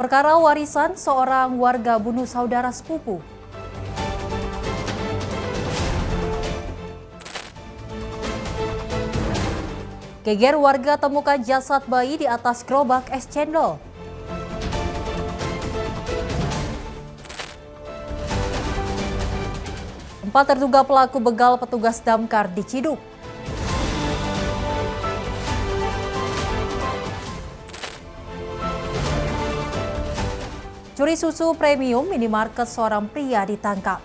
Perkara warisan seorang warga bunuh saudara sepupu. Geger warga temukan jasad bayi di atas gerobak es cendol. Empat terduga pelaku begal petugas damkar diciduk. Curi susu premium minimarket seorang pria ditangkap.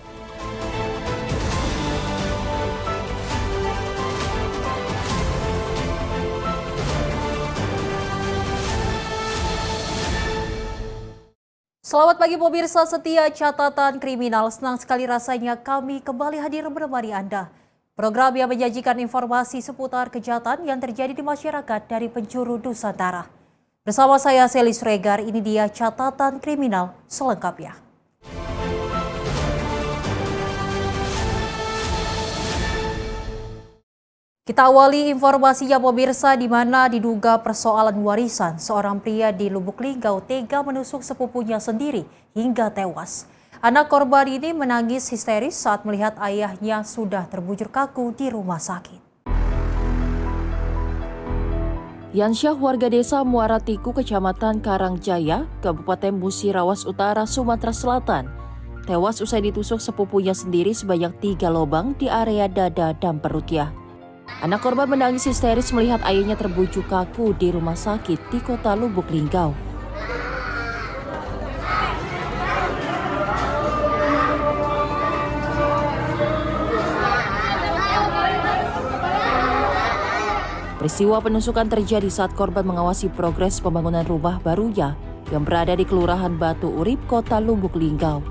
Selamat pagi pemirsa setia catatan kriminal. Senang sekali rasanya kami kembali hadir menemani Anda. Program yang menyajikan informasi seputar kejahatan yang terjadi di masyarakat dari penjuru Nusantara. Bersama saya Selis Regar, ini dia catatan kriminal selengkapnya. Kita awali informasinya pemirsa, di mana diduga persoalan warisan seorang pria di Lubuk Linggau tega menusuk sepupunya sendiri hingga tewas. Anak korban ini menangis histeris saat melihat ayahnya sudah terbujur kaku di rumah sakit. Yansyah, warga desa Muara Tiku, Kecamatan Karangjaya, Kabupaten Musirawas Utara, Sumatera Selatan, tewas usai ditusuk sepupunya sendiri sebanyak 3 lubang di area dada dan perutnya. Anak korban menangis histeris melihat ayahnya terbujuk kaku di rumah sakit di kota Lubuk Linggau. Peristiwa penusukan terjadi saat korban mengawasi progres pembangunan rumah barunya yang berada di Kelurahan Batu Urip, kota Lubuk Linggau.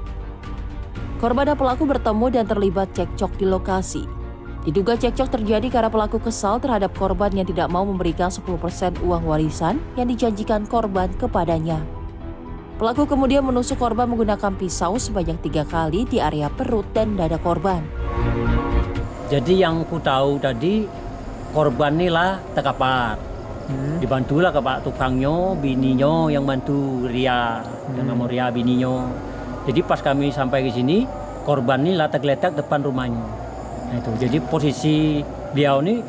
Korban dan pelaku bertemu dan terlibat cekcok di lokasi. Diduga cekcok terjadi karena pelaku kesal terhadap korban yang tidak mau memberikan 10% uang warisan yang dijanjikan korban kepadanya. Pelaku kemudian menusuk korban menggunakan pisau sebanyak 3 kali di area perut dan dada korban. Jadi yang ku tahu tadi korban ni lah terkapar. Dibantulah ke pak tukangnya, bininya yang bantu Ria, yang nama Ria bininya. Jadi pas kami sampai ke sini, korban ni lah tergeletak depan rumahnya. Nah itu, jadi posisi beliau ni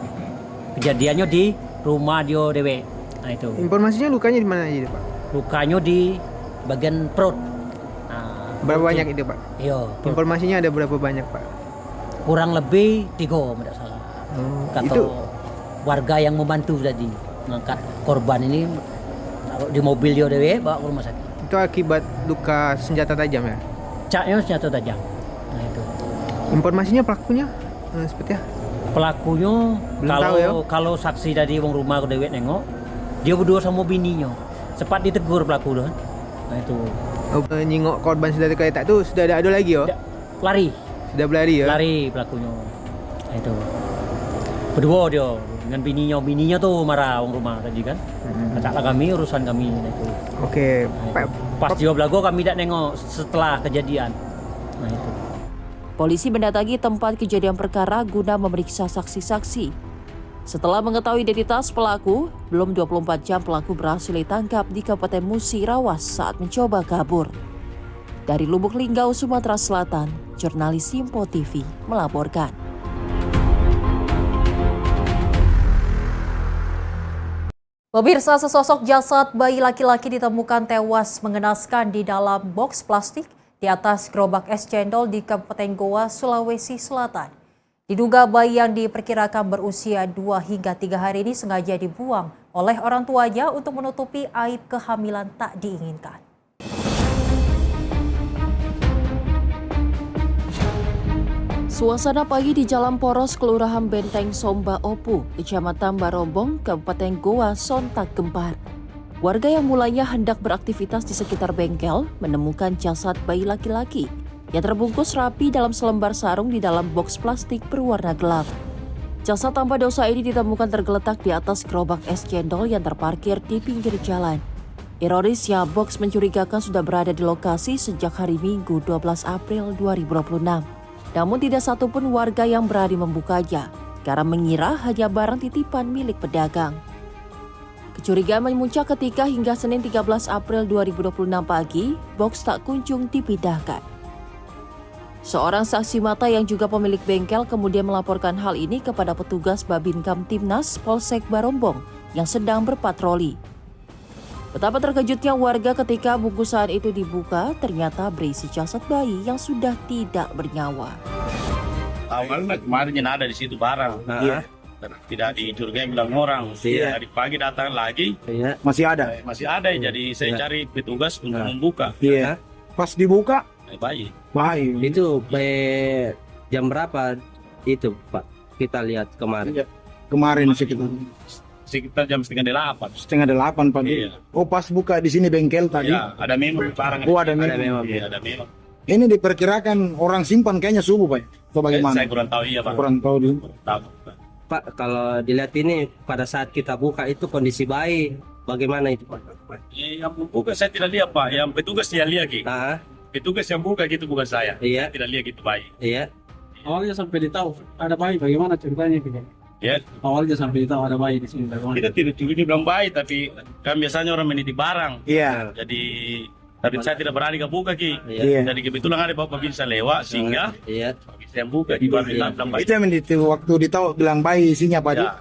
kejadiannya di rumah dia dewe. Nah itu. Informasinya lukanya di mana aja, Pak? Lukanya di bagian perut. Nah, Berapa banyak itu, Pak? Iya. Informasinya ada berapa banyak, Pak? Kurang lebih 3, tidak salah. Kata Itu warga yang membantu tadi mengangkat korban ini taruh di mobil dia dewe bawa ke rumah sakit. itu akibat luka senjata tajam ya? Caknya senjata tajam. Nah itu. Informasinya pelakunya seperti apa? Pelakunya Belum tahu ya? kalau saksi tadi wong rumah ke dewe nengok, dia berdua sama bininya. Cepat ditegur pelaku dah. Nah itu. Nyingok korban sudah tergeletak tuh sudah ada lagi ya? Lari. Sudah berlari ya? Lari pelakunya. Nah itu. Berdua dia dengan bininya tuh marah wong rumah tadi kan. Kacaklah kami urusan kami. Nah itu. Oke. Nah, pas dia belago kami tidak nengok setelah kejadian. Nah itu. Polisi mendatangi tempat kejadian perkara guna memeriksa saksi-saksi. Setelah mengetahui identitas pelaku, belum 24 jam pelaku berhasil ditangkap di Kabupaten Musirawas saat mencoba kabur. Dari Lubuk Linggau, Sumatera Selatan, jurnalis Simpo TV melaporkan. Pemirsa, sesosok jasad bayi laki-laki ditemukan tewas mengenaskan di dalam box plastik di atas gerobak es cendol di Kabupaten Goa, Sulawesi Selatan. Diduga bayi yang diperkirakan berusia 2 hingga 3 hari ini sengaja dibuang oleh orang tuanya untuk menutupi aib kehamilan tak diinginkan. Suasana pagi di Jalan Poros, Kelurahan Benteng Somba Opu, Kecamatan Barombong, Kabupaten Goa, sontak gempar. Warga yang mulanya hendak beraktivitas di sekitar bengkel menemukan jasad bayi laki-laki yang terbungkus rapi dalam selembar sarung di dalam boks plastik berwarna gelap. Jasad tanpa dosa ini ditemukan tergeletak di atas gerobak es cendol yang terparkir di pinggir jalan. Ironisnya, boks mencurigakan sudah berada di lokasi sejak hari Minggu 12 April 2026. Namun tidak satupun warga yang berani membukanya karena mengira hanya barang titipan milik pedagang. Kecurigaan memuncak ketika hingga Senin 13 April 2026 pagi, box tak kunjung dipindahkan. Seorang saksi mata yang juga pemilik bengkel kemudian melaporkan hal ini kepada petugas Babin Kamtibnas Polsek Barombong yang sedang berpatroli. Betapa terkejutnya warga ketika bungkusan itu dibuka, ternyata berisi jasad bayi yang sudah tidak bernyawa. Awalnya kemarin yang ada di situ barang. Tidak dicurigai bilang orang. Dari pagi datang lagi. Masih ada. Masih ada. Jadi saya cari petugas untuk membuka. Iya. Pas dibuka, Bayi. bayi. Itu jam berapa itu Pak? Kita lihat kemarin. Kemarin sekitar Sekitar jam 7:30. 7:30 pagi. Iya. Oh, pas buka di sini bengkel tadi. Ya, ada memang barang. Oh, ada memang. Iya, ada memang. Ini diperkirakan orang simpan kayaknya subuh, Pak. Atau bagaimana? Saya kurang tahu iya, Pak. Kurang tahu dulu. Tahu. Pak, kalau dilihat ini pada saat kita buka itu kondisi bayi bagaimana itu Pak? Yang membuka saya tidak lihat, Pak. Yang petugas yang lihat gitu. Ah, Petugas yang buka gitu bukan saya. Iya. Saya tidak lihat gitu bayi. iya. Awalnya sampai ditahu ada bayi, bagaimana ceritanya gitu? Ya, Awalnya sampai ditahu ada bayi di sini, bagaimana? kita tidak curigai bilang bayi, tapi kan biasanya orang meniti barang. Iya. Jadi tapi saya tidak berani buka Ki. Iya. Jadi kebetulan ada Bapak bisa lewat sehingga Iya. bisa yang buka di baru bilang bayi. Itu yang waktu ditahu bilang bayi isinya Pak. Ya.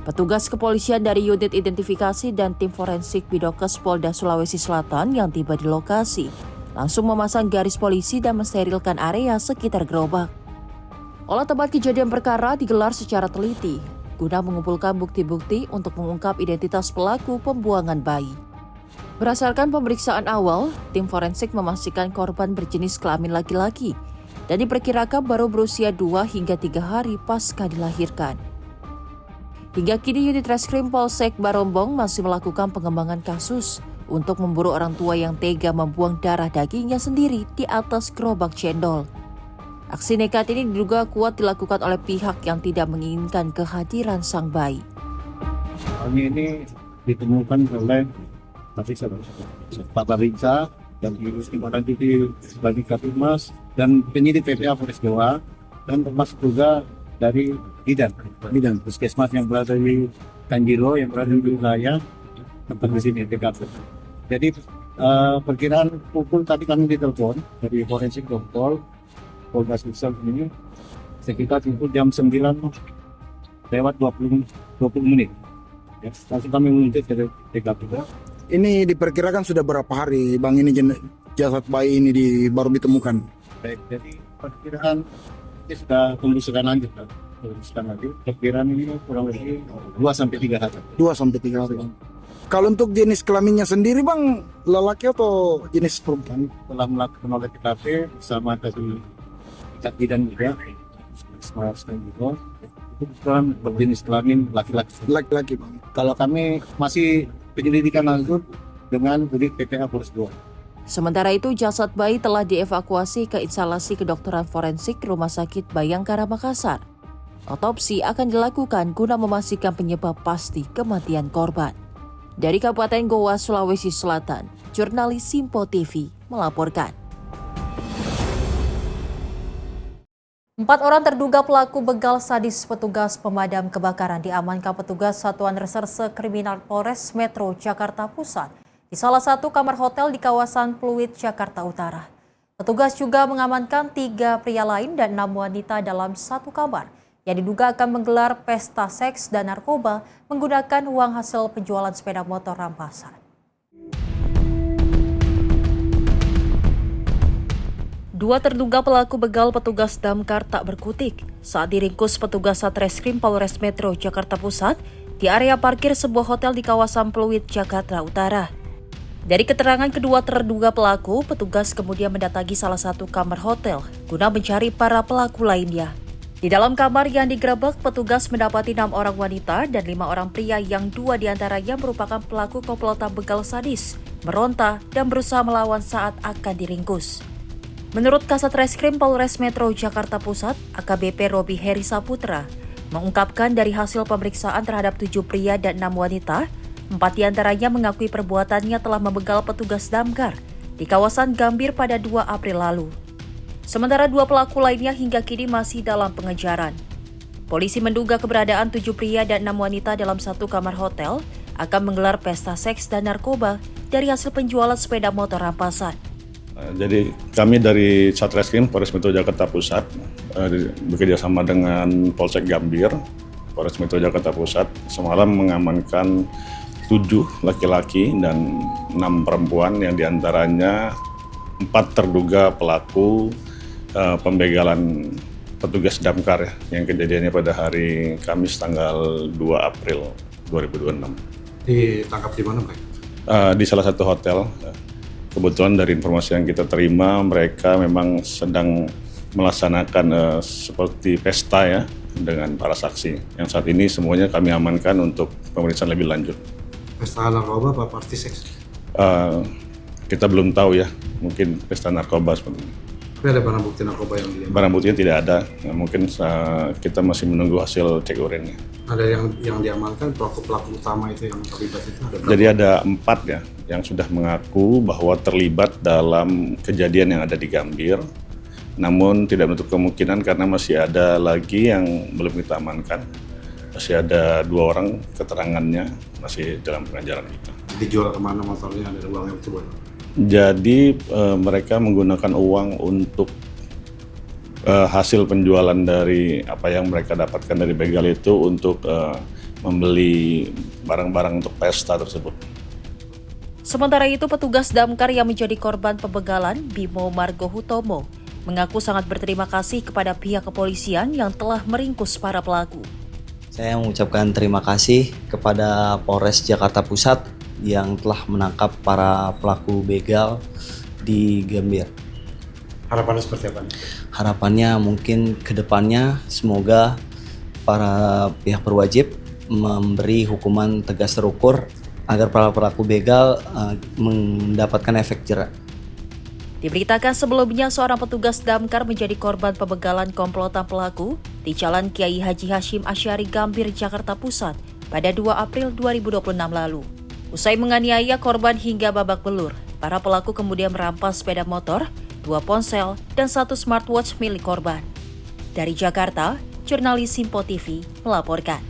Petugas kepolisian dari unit identifikasi dan tim forensik Bidokes Polda Sulawesi Selatan yang tiba di lokasi langsung memasang garis polisi dan mensterilkan area sekitar gerobak. Olah tempat kejadian perkara digelar secara teliti guna mengumpulkan bukti-bukti untuk mengungkap identitas pelaku pembuangan bayi. Berdasarkan pemeriksaan awal, tim forensik memastikan korban berjenis kelamin laki-laki dan diperkirakan baru berusia 2 hingga 3 hari pasca dilahirkan. Hingga kini unit Reskrim Polsek Barombong masih melakukan pengembangan kasus untuk memburu orang tua yang tega membuang darah dagingnya sendiri di atas gerobak cendol. Aksi nekat ini diduga kuat dilakukan oleh pihak yang tidak menginginkan kehadiran sang bayi. Kami ini ditemukan oleh Pak Babinsa dan Timbalan TV sebagai Kapolres dan penyidik PPA Polres Goa dan termasuk juga dari Bidan Puskesmas yang berada di Kanjiro yang berada di wilayah tempat di sini TKP. Jadi perkiraan pukul tadi kami ditelepon dari forensik Dompol Polda Sulsel ini sekitar pukul jam 9 lewat 20 menit. Ya, langsung kami menuju ke TKP. Ini diperkirakan sudah berapa hari Bang ini jasad bayi ini baru ditemukan? Baik, jadi perkiraan ini sudah pembusukan lanjut. Perkiraan ini kurang lebih 2-3 hari. 2-3 hari. Kalau untuk jenis kelaminnya sendiri Bang, lelaki atau jenis perempuan? Telah melakukan oleh TKP bersama tadi Bidan juga, itu bukan berjenis kelamin laki-laki. Laki-laki Bang. Kalau kami masih penyelidikan lanjut dengan unit PPA Polres Goa. Sementara itu, jasad bayi telah dievakuasi ke instalasi kedokteran forensik Rumah Sakit Bayangkara Makassar. Otopsi akan dilakukan guna memastikan penyebab pasti kematian korban. Dari Kabupaten Goa, Sulawesi Selatan, jurnalis Simpo TV melaporkan. 4 orang terduga pelaku begal sadis petugas pemadam kebakaran diamankan petugas Satuan Reserse Kriminal Polres Metro Jakarta Pusat di salah satu kamar hotel di kawasan Pluit, Jakarta Utara. Petugas juga mengamankan 3 pria lain dan 6 wanita dalam satu kamar yang diduga akan menggelar pesta seks dan narkoba menggunakan uang hasil penjualan sepeda motor rampasan. Dua terduga pelaku begal petugas damkar tak berkutik saat diringkus petugas Satreskrim Polres Metro Jakarta Pusat di area parkir sebuah hotel di kawasan Pluit, Jakarta Utara. Dari keterangan kedua terduga pelaku, petugas kemudian mendatangi salah satu kamar hotel guna mencari para pelaku lainnya. Di dalam kamar yang digerebek, petugas mendapati 6 orang wanita dan 5 orang pria yang 2 diantaranya merupakan pelaku komplotan begal sadis, meronta, dan berusaha melawan saat akan diringkus. Menurut Kasat Reskrim Polres Metro Jakarta Pusat, AKBP Robi Heri Saputra, mengungkapkan dari hasil pemeriksaan terhadap 7 pria dan 6 wanita, 4 diantaranya mengakui perbuatannya telah membegal petugas damkar di kawasan Gambir pada 2 April lalu. Sementara 2 pelaku lainnya hingga kini masih dalam pengejaran. Polisi menduga keberadaan 7 pria dan 6 wanita dalam satu kamar hotel akan menggelar pesta seks dan narkoba dari hasil penjualan sepeda motor rampasan. Jadi kami dari Satreskrim Polres Metro Jakarta Pusat bekerja sama dengan Polsek Gambir, Polres Metro Jakarta Pusat, semalam mengamankan 7 laki-laki dan 6 perempuan yang diantaranya 4 terduga pelaku pembegalan petugas damkar yang kejadiannya pada hari Kamis tanggal 2 April 2026. Ditangkap di mana mereka? Di salah satu hotel. Kebetulan dari informasi yang kita terima, mereka memang sedang melaksanakan seperti pesta ya dengan para saksi. Yang saat ini semuanya kami amankan untuk pemeriksaan lebih lanjut. Pesta narkoba apa party seks? Kita belum tahu ya, mungkin pesta narkoba seperti ini. Tapi ada barang bukti narkoba yang dia. Barang buktinya tidak ada. Nah, mungkin kita masih menunggu hasil cek urinnya. Ada yang diamankan pelaku utama itu yang terlibat itu ada berapa? Jadi ada 4 ya yang sudah mengaku bahwa terlibat dalam kejadian yang ada di Gambir. Namun tidak menutup kemungkinan karena masih ada lagi yang belum kita amankan. Masih ada 2 orang keterangannya masih dalam pengejaran kita. Dijual kemana motornya, ada uangnya itu buat? Jadi mereka menggunakan uang untuk hasil penjualan dari apa yang mereka dapatkan dari begal itu untuk membeli barang-barang untuk pesta tersebut. Sementara itu, petugas damkar yang menjadi korban pembegalan, Bimo Margo Hutomo, mengaku sangat berterima kasih kepada pihak kepolisian yang telah meringkus para pelaku. Saya mengucapkan terima kasih kepada Polres Jakarta Pusat yang telah menangkap para pelaku begal di Gambir. Harapannya seperti apa? Harapannya mungkin ke depannya semoga para pihak berwajib memberi hukuman tegas terukur agar para pelaku begal mendapatkan efek jera. Diberitakan sebelumnya seorang petugas damkar menjadi korban pembegalan komplotan pelaku di Jalan Kiai Haji Hashim Asy'ari Gambir, Jakarta Pusat pada 2 April 2026 lalu. Usai menganiaya korban hingga babak belur, para pelaku kemudian merampas sepeda motor, 2 ponsel, dan 1 smartwatch milik korban. Dari Jakarta, jurnalis Simpo TV melaporkan.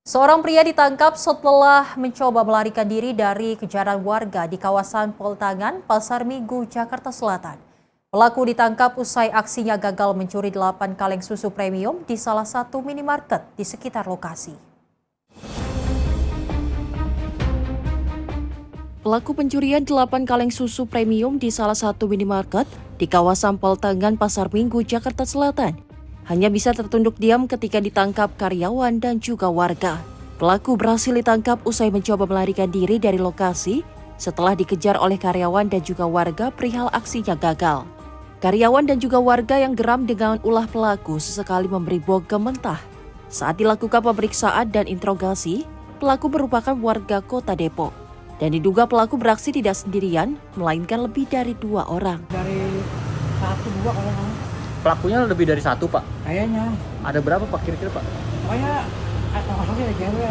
Seorang pria ditangkap setelah mencoba melarikan diri dari kejaran warga di kawasan Poltangan, Pasar Minggu, Jakarta Selatan. Pelaku ditangkap usai aksinya gagal mencuri 8 kaleng susu premium di salah satu minimarket di sekitar lokasi. Pelaku pencurian 8 kaleng susu premium di salah satu minimarket di kawasan Poltangan, Pasar Minggu, Jakarta Selatan hanya bisa tertunduk diam ketika ditangkap karyawan dan juga warga. Pelaku berhasil ditangkap usai mencoba melarikan diri dari lokasi setelah dikejar oleh karyawan dan juga warga perihal aksinya gagal. Karyawan dan juga warga yang geram dengan ulah pelaku sesekali memberi bogem mentah. Saat dilakukan pemeriksaan dan interogasi, pelaku merupakan warga Kota Depok. Dan diduga pelaku beraksi tidak sendirian, melainkan lebih dari 2 orang. Dari 1-2 kalau mau. Pelakunya lebih dari 1, Pak? Kayaknya. Ada berapa, Pak, kira-kira, Pak? Pokoknya maksudnya ada cewek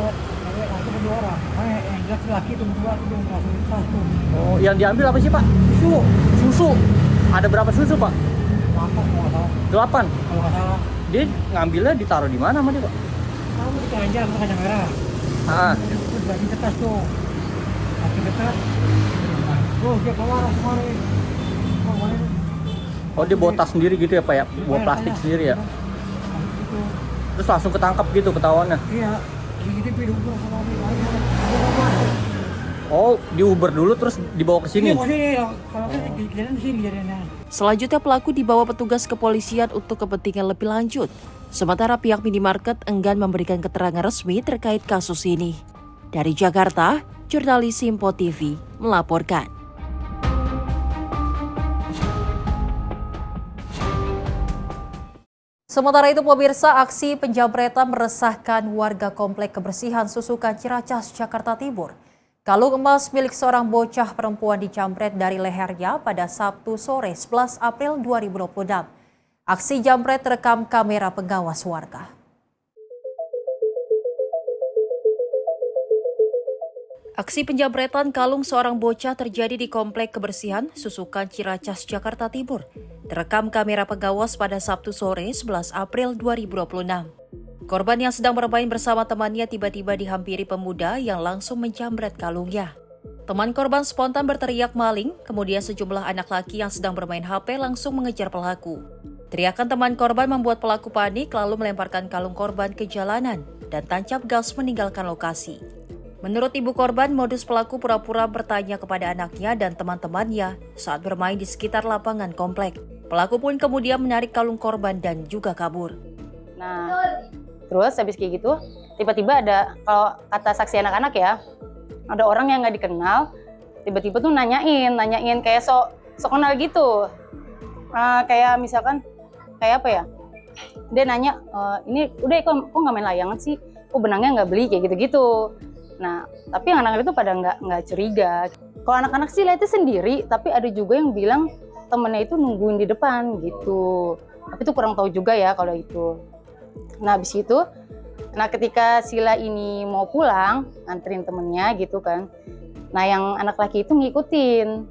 langsung 2 orang. Makanya yang laki-laki itu 2 tuh langsung tas tuh. Oh, yang diambil apa sih, Pak? Susu. Susu. Ada berapa susu, Pak? 8 kalau nggak salah. 8. Kalau nggak salah. Dia ngambilnya ditaruh di mana sama dia, Pak? Kamu di keranjang kacang merah. Terus lagi ke tas tuh. Lagi ke tas. Terus dia keluar kemarin. Oh, dia bawa tas sendiri gitu ya, Pak ya? Bawa plastik sendiri ya? Terus langsung ketangkap gitu ketahuannya? Iya. Gitu diuber sama Oh, diuber dulu terus dibawa ke sini? Iya, kalau kan kejadian di sini jadinya. Selanjutnya pelaku dibawa petugas kepolisian untuk kepentingan lebih lanjut. Sementara pihak minimarket enggan memberikan keterangan resmi terkait kasus ini. Dari Jakarta, jurnalis Simpo TV melaporkan. Sementara itu, pemirsa, aksi penjamretan meresahkan warga Komplek Kebersihan Susukan Ciracas, Jakarta Timur. Kalung emas milik seorang bocah perempuan dijamret dari lehernya pada Sabtu sore 11 April 2026. Aksi jambret terekam kamera pengawas warga. Aksi penjamretan kalung seorang bocah terjadi di Komplek Kebersihan Susukan Ciracas, Jakarta Timur. terekam kamera pengawas pada Sabtu sore 11 April 2026. Korban yang sedang bermain bersama temannya tiba-tiba dihampiri pemuda yang langsung menjamret kalungnya. Teman korban spontan berteriak maling, kemudian sejumlah anak laki yang sedang bermain HP langsung mengejar pelaku. Teriakan teman korban membuat pelaku panik lalu melemparkan kalung korban ke jalanan dan tancap gas meninggalkan lokasi. Menurut ibu korban, modus pelaku pura-pura bertanya kepada anaknya dan teman-temannya saat bermain di sekitar lapangan komplek. Pelaku pun kemudian menarik kalung korban dan juga kabur. Nah, terus habis kayak gitu, tiba-tiba ada, kalau kata saksi anak-anak ya, ada orang yang nggak dikenal, tiba-tiba tuh nanyain kayak sok kenal gitu. Kayak misalkan, kayak apa ya, dia nanya, ini udah kok nggak main layangan sih, kok benangnya nggak beli, kayak gitu-gitu. Nah, tapi yang anak-anak itu pada nggak curiga. Kalau anak-anak sih lihatnya sendiri, tapi ada juga yang bilang temennya itu nungguin di depan gitu. Tapi itu kurang tahu juga ya kalau itu. Nah, habis itu, ketika Sila ini mau pulang, nganterin temennya gitu kan. Nah, yang anak laki itu ngikutin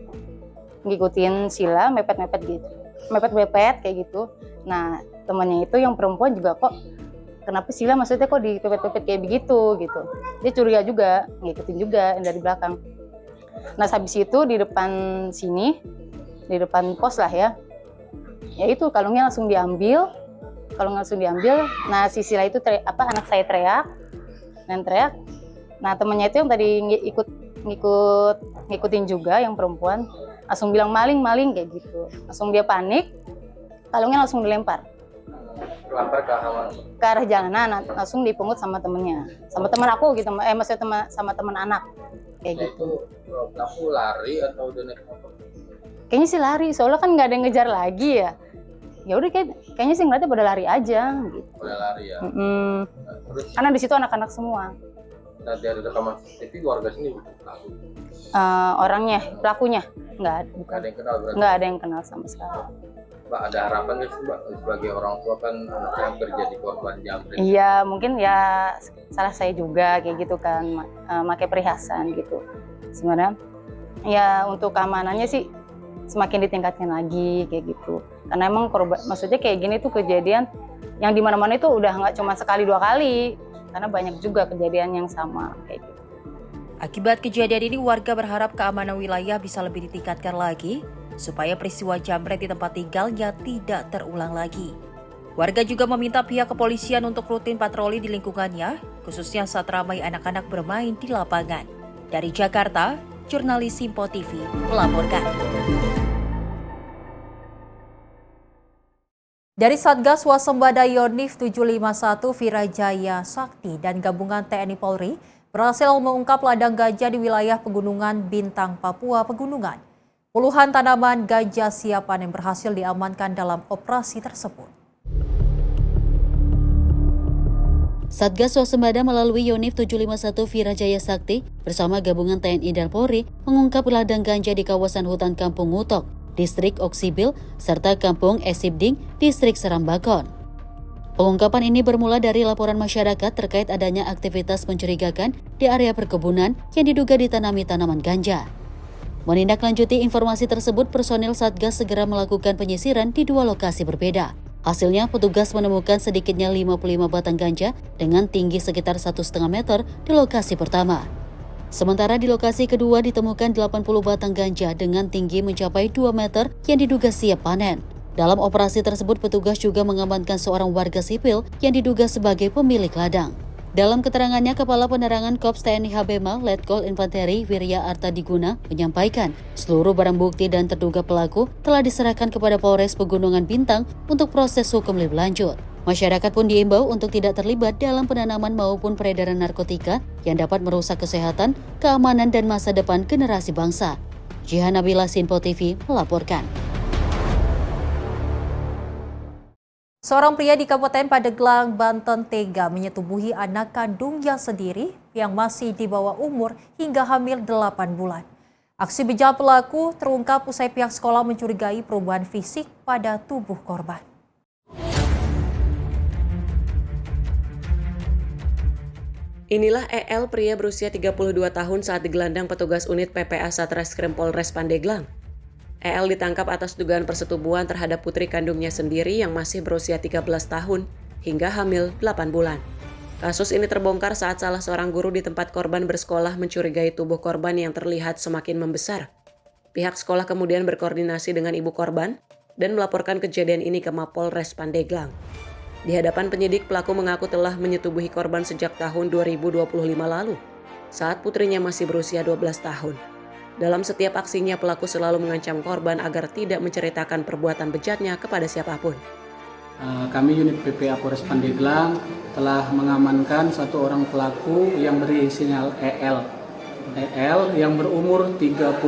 Sila, mepet-mepet gitu. Mepet-mepet kayak gitu. Nah, temennya itu yang perempuan juga kok, kenapa Sila maksudnya kok dipepet-pepet kayak begitu gitu. Dia curiga juga, ngikutin juga dari belakang. Nah, habis itu di depan sini, di depan pos lah ya. Ya itu kalungnya langsung diambil. Nah si Sila itu anak saya teriak. Nah temennya itu yang tadi ngikutin juga yang perempuan langsung bilang maling kayak gitu. Langsung dia panik, kalungnya langsung dilempar. Ke arah jalanan, langsung dipungut sama temennya, sama teman aku gitu, maksudnya sama teman anak kayak gitu. Pelaku lari atau udah naik motor? Kayaknya sih lari, soalnya kan nggak ada yang ngejar lagi ya. Ya udah kayaknya sih ngeliatnya pada lari aja gitu. Pada lari ya. Terus Karena di situ anak-anak semua. Nah, dari rekaman CCTV warga sini pelaku. Orangnya, pelakunya nggak Ada yang kenal berarti? nggak ada yang kenal sama sekali. Mbak, ada harapan nggak sih Mbak sebagai orang tua kan anaknya kerja di korban jambret? Iya, mungkin ya salah saya juga kayak gitu kan, pakai perhiasan gitu. Sebenarnya ya untuk keamanannya sih semakin ditingkatkan lagi kayak gitu. Karena emang korban, maksudnya kayak gini tuh kejadian yang di mana-mana itu udah nggak cuma sekali 2 kali, karena banyak juga kejadian yang sama kayak gitu. Akibat kejadian ini, warga berharap keamanan wilayah bisa lebih ditingkatkan lagi supaya peristiwa jambret di tempat tinggalnya tidak terulang lagi. Warga juga meminta pihak kepolisian untuk rutin patroli di lingkungannya, khususnya saat ramai anak-anak bermain di lapangan. Dari Jakarta, jurnalis Simpo TV melaporkan. Dari Satgas Wasembada Yonif 751 Virajaya Sakti dan gabungan TNI Polri berhasil mengungkap ladang ganja di wilayah Pegunungan Bintang, Papua Pegunungan. Puluhan tanaman ganja siap panen berhasil diamankan dalam operasi tersebut. Satgas Wasembada melalui Yonif 751 Virajaya Sakti bersama gabungan TNI dan Polri mengungkap ladang ganja di kawasan hutan Kampung Ngutok, Distrik Oksibil, serta Kampung Esibding, Distrik Serambakon. Pengungkapan ini bermula dari laporan masyarakat terkait adanya aktivitas mencurigakan di area perkebunan yang diduga ditanami tanaman ganja. Menindaklanjuti informasi tersebut, personil Satgas segera melakukan penyisiran di 2 lokasi berbeda. Hasilnya, petugas menemukan sedikitnya 55 batang ganja dengan tinggi sekitar 1,5 meter di lokasi pertama. Sementara di lokasi kedua ditemukan 80 batang ganja dengan tinggi mencapai 2 meter yang diduga siap panen. Dalam operasi tersebut, petugas juga mengamankan seorang warga sipil yang diduga sebagai pemilik ladang. Dalam keterangannya, Kepala Penerangan Korps TNI Habema, Letkol Infanteri Wirya Artadiguna menyampaikan seluruh barang bukti dan terduga pelaku telah diserahkan kepada Polres Pegunungan Bintang untuk proses hukum lebih lanjut. Masyarakat pun diimbau untuk tidak terlibat dalam penanaman maupun peredaran narkotika yang dapat merusak kesehatan, keamanan, dan masa depan generasi bangsa. Jihan Nabila, Simpo TV melaporkan. Seorang pria di Kabupaten Pandeglang, Banten tega menyetubuhi anak kandungnya sendiri yang masih di bawah umur hingga hamil 8 bulan. Aksi bejat pelaku terungkap usai pihak sekolah mencurigai perubahan fisik pada tubuh korban. Inilah EL, pria berusia 32 tahun saat digelandang petugas unit PPA Satreskrim Polres Pandeglang. EL ditangkap atas dugaan persetubuhan terhadap putri kandungnya sendiri yang masih berusia 13 tahun hingga hamil 8 bulan. Kasus ini terbongkar saat salah seorang guru di tempat korban bersekolah mencurigai tubuh korban yang terlihat semakin membesar. Pihak sekolah kemudian berkoordinasi dengan ibu korban dan melaporkan kejadian ini ke Mapolres Pandeglang. Di hadapan penyidik, pelaku mengaku telah menyetubuhi korban sejak tahun 2025 lalu, saat putrinya masih berusia 12 tahun. Dalam setiap aksinya, pelaku selalu mengancam korban agar tidak menceritakan perbuatan bejatnya kepada siapapun. Kami unit PPA Polres Pandeglang telah mengamankan satu orang pelaku yang berinisial EL yang berumur 32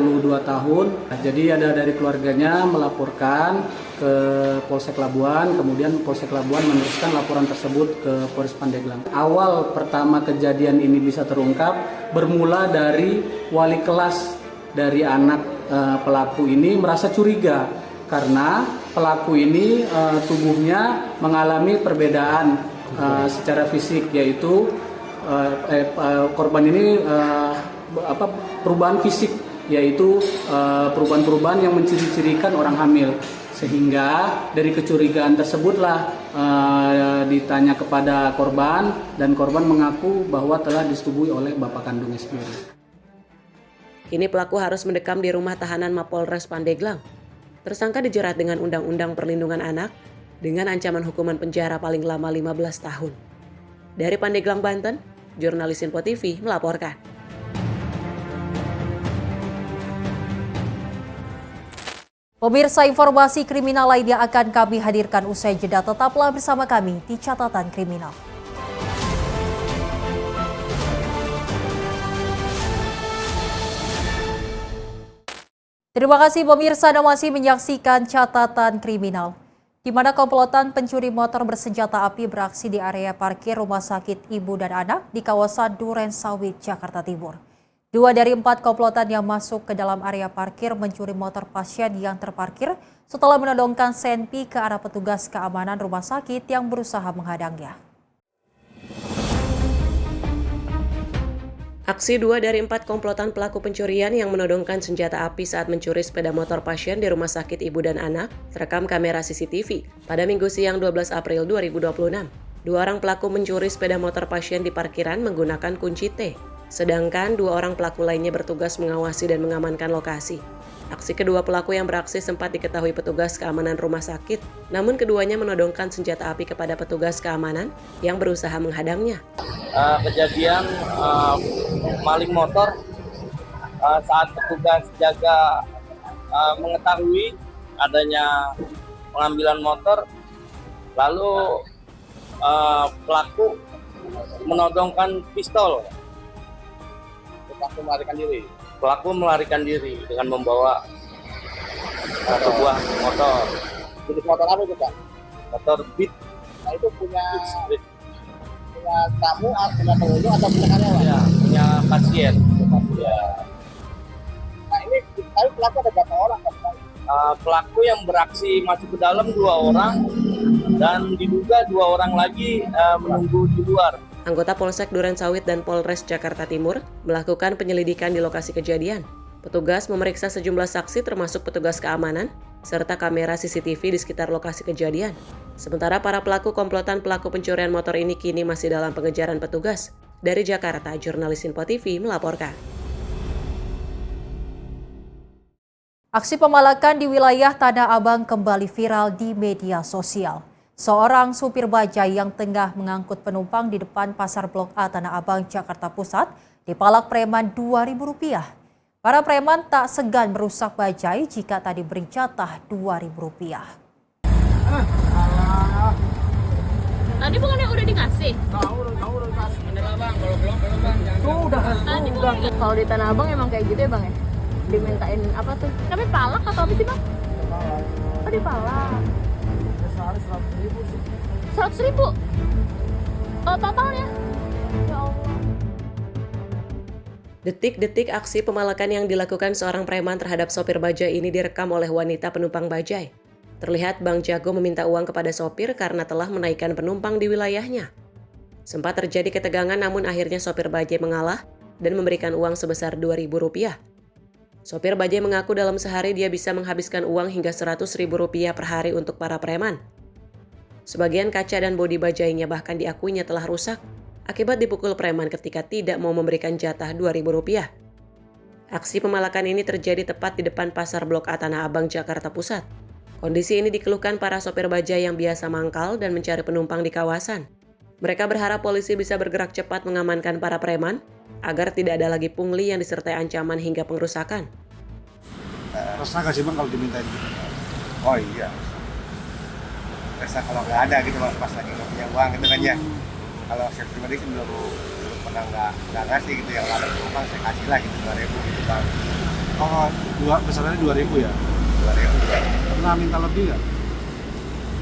tahun. Jadi ada dari keluarganya melaporkan ke Polsek Labuan, kemudian Polsek Labuan meneruskan laporan tersebut ke Polres Pandeglang. Awal pertama kejadian ini bisa terungkap bermula dari wali kelas dari anak pelaku ini merasa curiga karena pelaku ini tubuhnya mengalami perbedaan secara fisik, yaitu korban ini perubahan fisik, yaitu perubahan-perubahan yang menciri-cirikan orang hamil. Sehingga dari kecurigaan tersebutlah ditanya kepada korban dan korban mengaku bahwa telah disetubui oleh bapak kandungnya sendiri. Kini pelaku harus mendekam di rumah tahanan Mapolres Pandeglang. Tersangka dijerat dengan Undang-Undang Perlindungan Anak dengan ancaman hukuman penjara paling lama 15 tahun. Dari Pandeglang, Banten, jurnalis Info TV melaporkan. Pemirsa, informasi kriminal lainnya akan kami hadirkan usai jeda. Tetaplah bersama kami di Catatan Kriminal. Terima kasih pemirsa Anda masih menyaksikan Catatan Kriminal, di mana komplotan pencuri motor bersenjata api beraksi di area parkir Rumah Sakit Ibu dan Anak di kawasan Duren Sawit, Jakarta Timur. 2 dari 4 komplotan yang masuk ke dalam area parkir mencuri motor pasien yang terparkir setelah menodongkan senpi ke arah petugas keamanan rumah sakit yang berusaha menghadangnya. Aksi 2 dari 4 komplotan pelaku pencurian yang menodongkan senjata api saat mencuri sepeda motor pasien di Rumah Sakit Ibu dan Anak terekam kamera CCTV pada Minggu siang 12 April 2026. 2 orang pelaku mencuri sepeda motor pasien di parkiran menggunakan kunci T, sedangkan 2 orang pelaku lainnya bertugas mengawasi dan mengamankan lokasi. Aksi kedua pelaku yang beraksi sempat diketahui petugas keamanan rumah sakit, namun keduanya menodongkan senjata api kepada petugas keamanan yang berusaha menghadangnya. Kejadian maling motor saat petugas jaga mengetahui adanya pengambilan motor, lalu pelaku menodongkan pistol. Pelaku melarikan diri dengan membawa sebuah motor. Jenis motor apa itu, Pak? Motor Beat. Nah, itu punya tamu, punya pengunjung atau punya karyawan? Ya, punya pasien. Ya. Nah, ini tapi pelaku ada berapa orang, Pak? Pelaku yang beraksi masuk ke dalam 2 orang dan diduga 2 orang lagi menunggu di luar. Anggota Polsek Duren Sawit dan Polres Jakarta Timur melakukan penyelidikan di lokasi kejadian. Petugas memeriksa sejumlah saksi termasuk petugas keamanan, serta kamera CCTV di sekitar lokasi kejadian. Sementara para pelaku komplotan pelaku pencurian motor ini kini masih dalam pengejaran petugas. Dari Jakarta, jurnalis Info TV melaporkan. Aksi pemalakan di wilayah Tanah Abang kembali viral di media sosial. Seorang supir bajai yang tengah mengangkut penumpang di depan Pasar Blok A Tanah Abang, Jakarta Pusat, dipalak preman Rp2.000. Para preman tak segan merusak bajai jika tak diberi jatah Rp2.000. Tadi bukannya udah dikasih? Udah dikasih. Bener Bang, kalau belum Bang. Udah. Kalau di Tanah Abang emang kayak gitu ya Bang ya? Dimintain apa tuh? Tapi palak atau apa sih Bang? Oh dipalak. Sehari 100.000 sih. 100.000? Totalnya? Ya Allah. Detik-detik aksi pemalakan yang dilakukan seorang preman terhadap sopir bajai ini direkam oleh wanita penumpang bajai. Terlihat Bang Jago meminta uang kepada sopir karena telah menaikkan penumpang di wilayahnya. Sempat terjadi ketegangan namun akhirnya sopir bajai mengalah dan memberikan uang sebesar Rp2.000. Sopir bajai mengaku dalam sehari dia bisa menghabiskan uang hingga Rp100.000 per hari untuk para preman. Sebagian kaca dan bodi bajainya bahkan diakuinya telah rusak akibat dipukul preman ketika tidak mau memberikan jatah Rp2.000. Aksi pemalakan ini terjadi tepat di depan Pasar Blok A Tanah Abang, Jakarta Pusat. Kondisi ini dikeluhkan para sopir bajai yang biasa mangkal dan mencari penumpang di kawasan. Mereka berharap polisi bisa bergerak cepat mengamankan para preman agar tidak ada lagi pungli yang disertai ancaman hingga pengrusakan. Resah nggak sih Bang kalau dimintain gitu? Oh iya. Resah kalau nggak ada gitu pas lagi nggak punya uang gitu kan ya. Kalau saya pribadi sih belum pernah nggak ngasih gitu, yang ada penumpang saya kasih lah gitu 2.000 gitu Bang. Oh, besarannya 2.000 ya? 2.000. Pernah minta lebih nggak?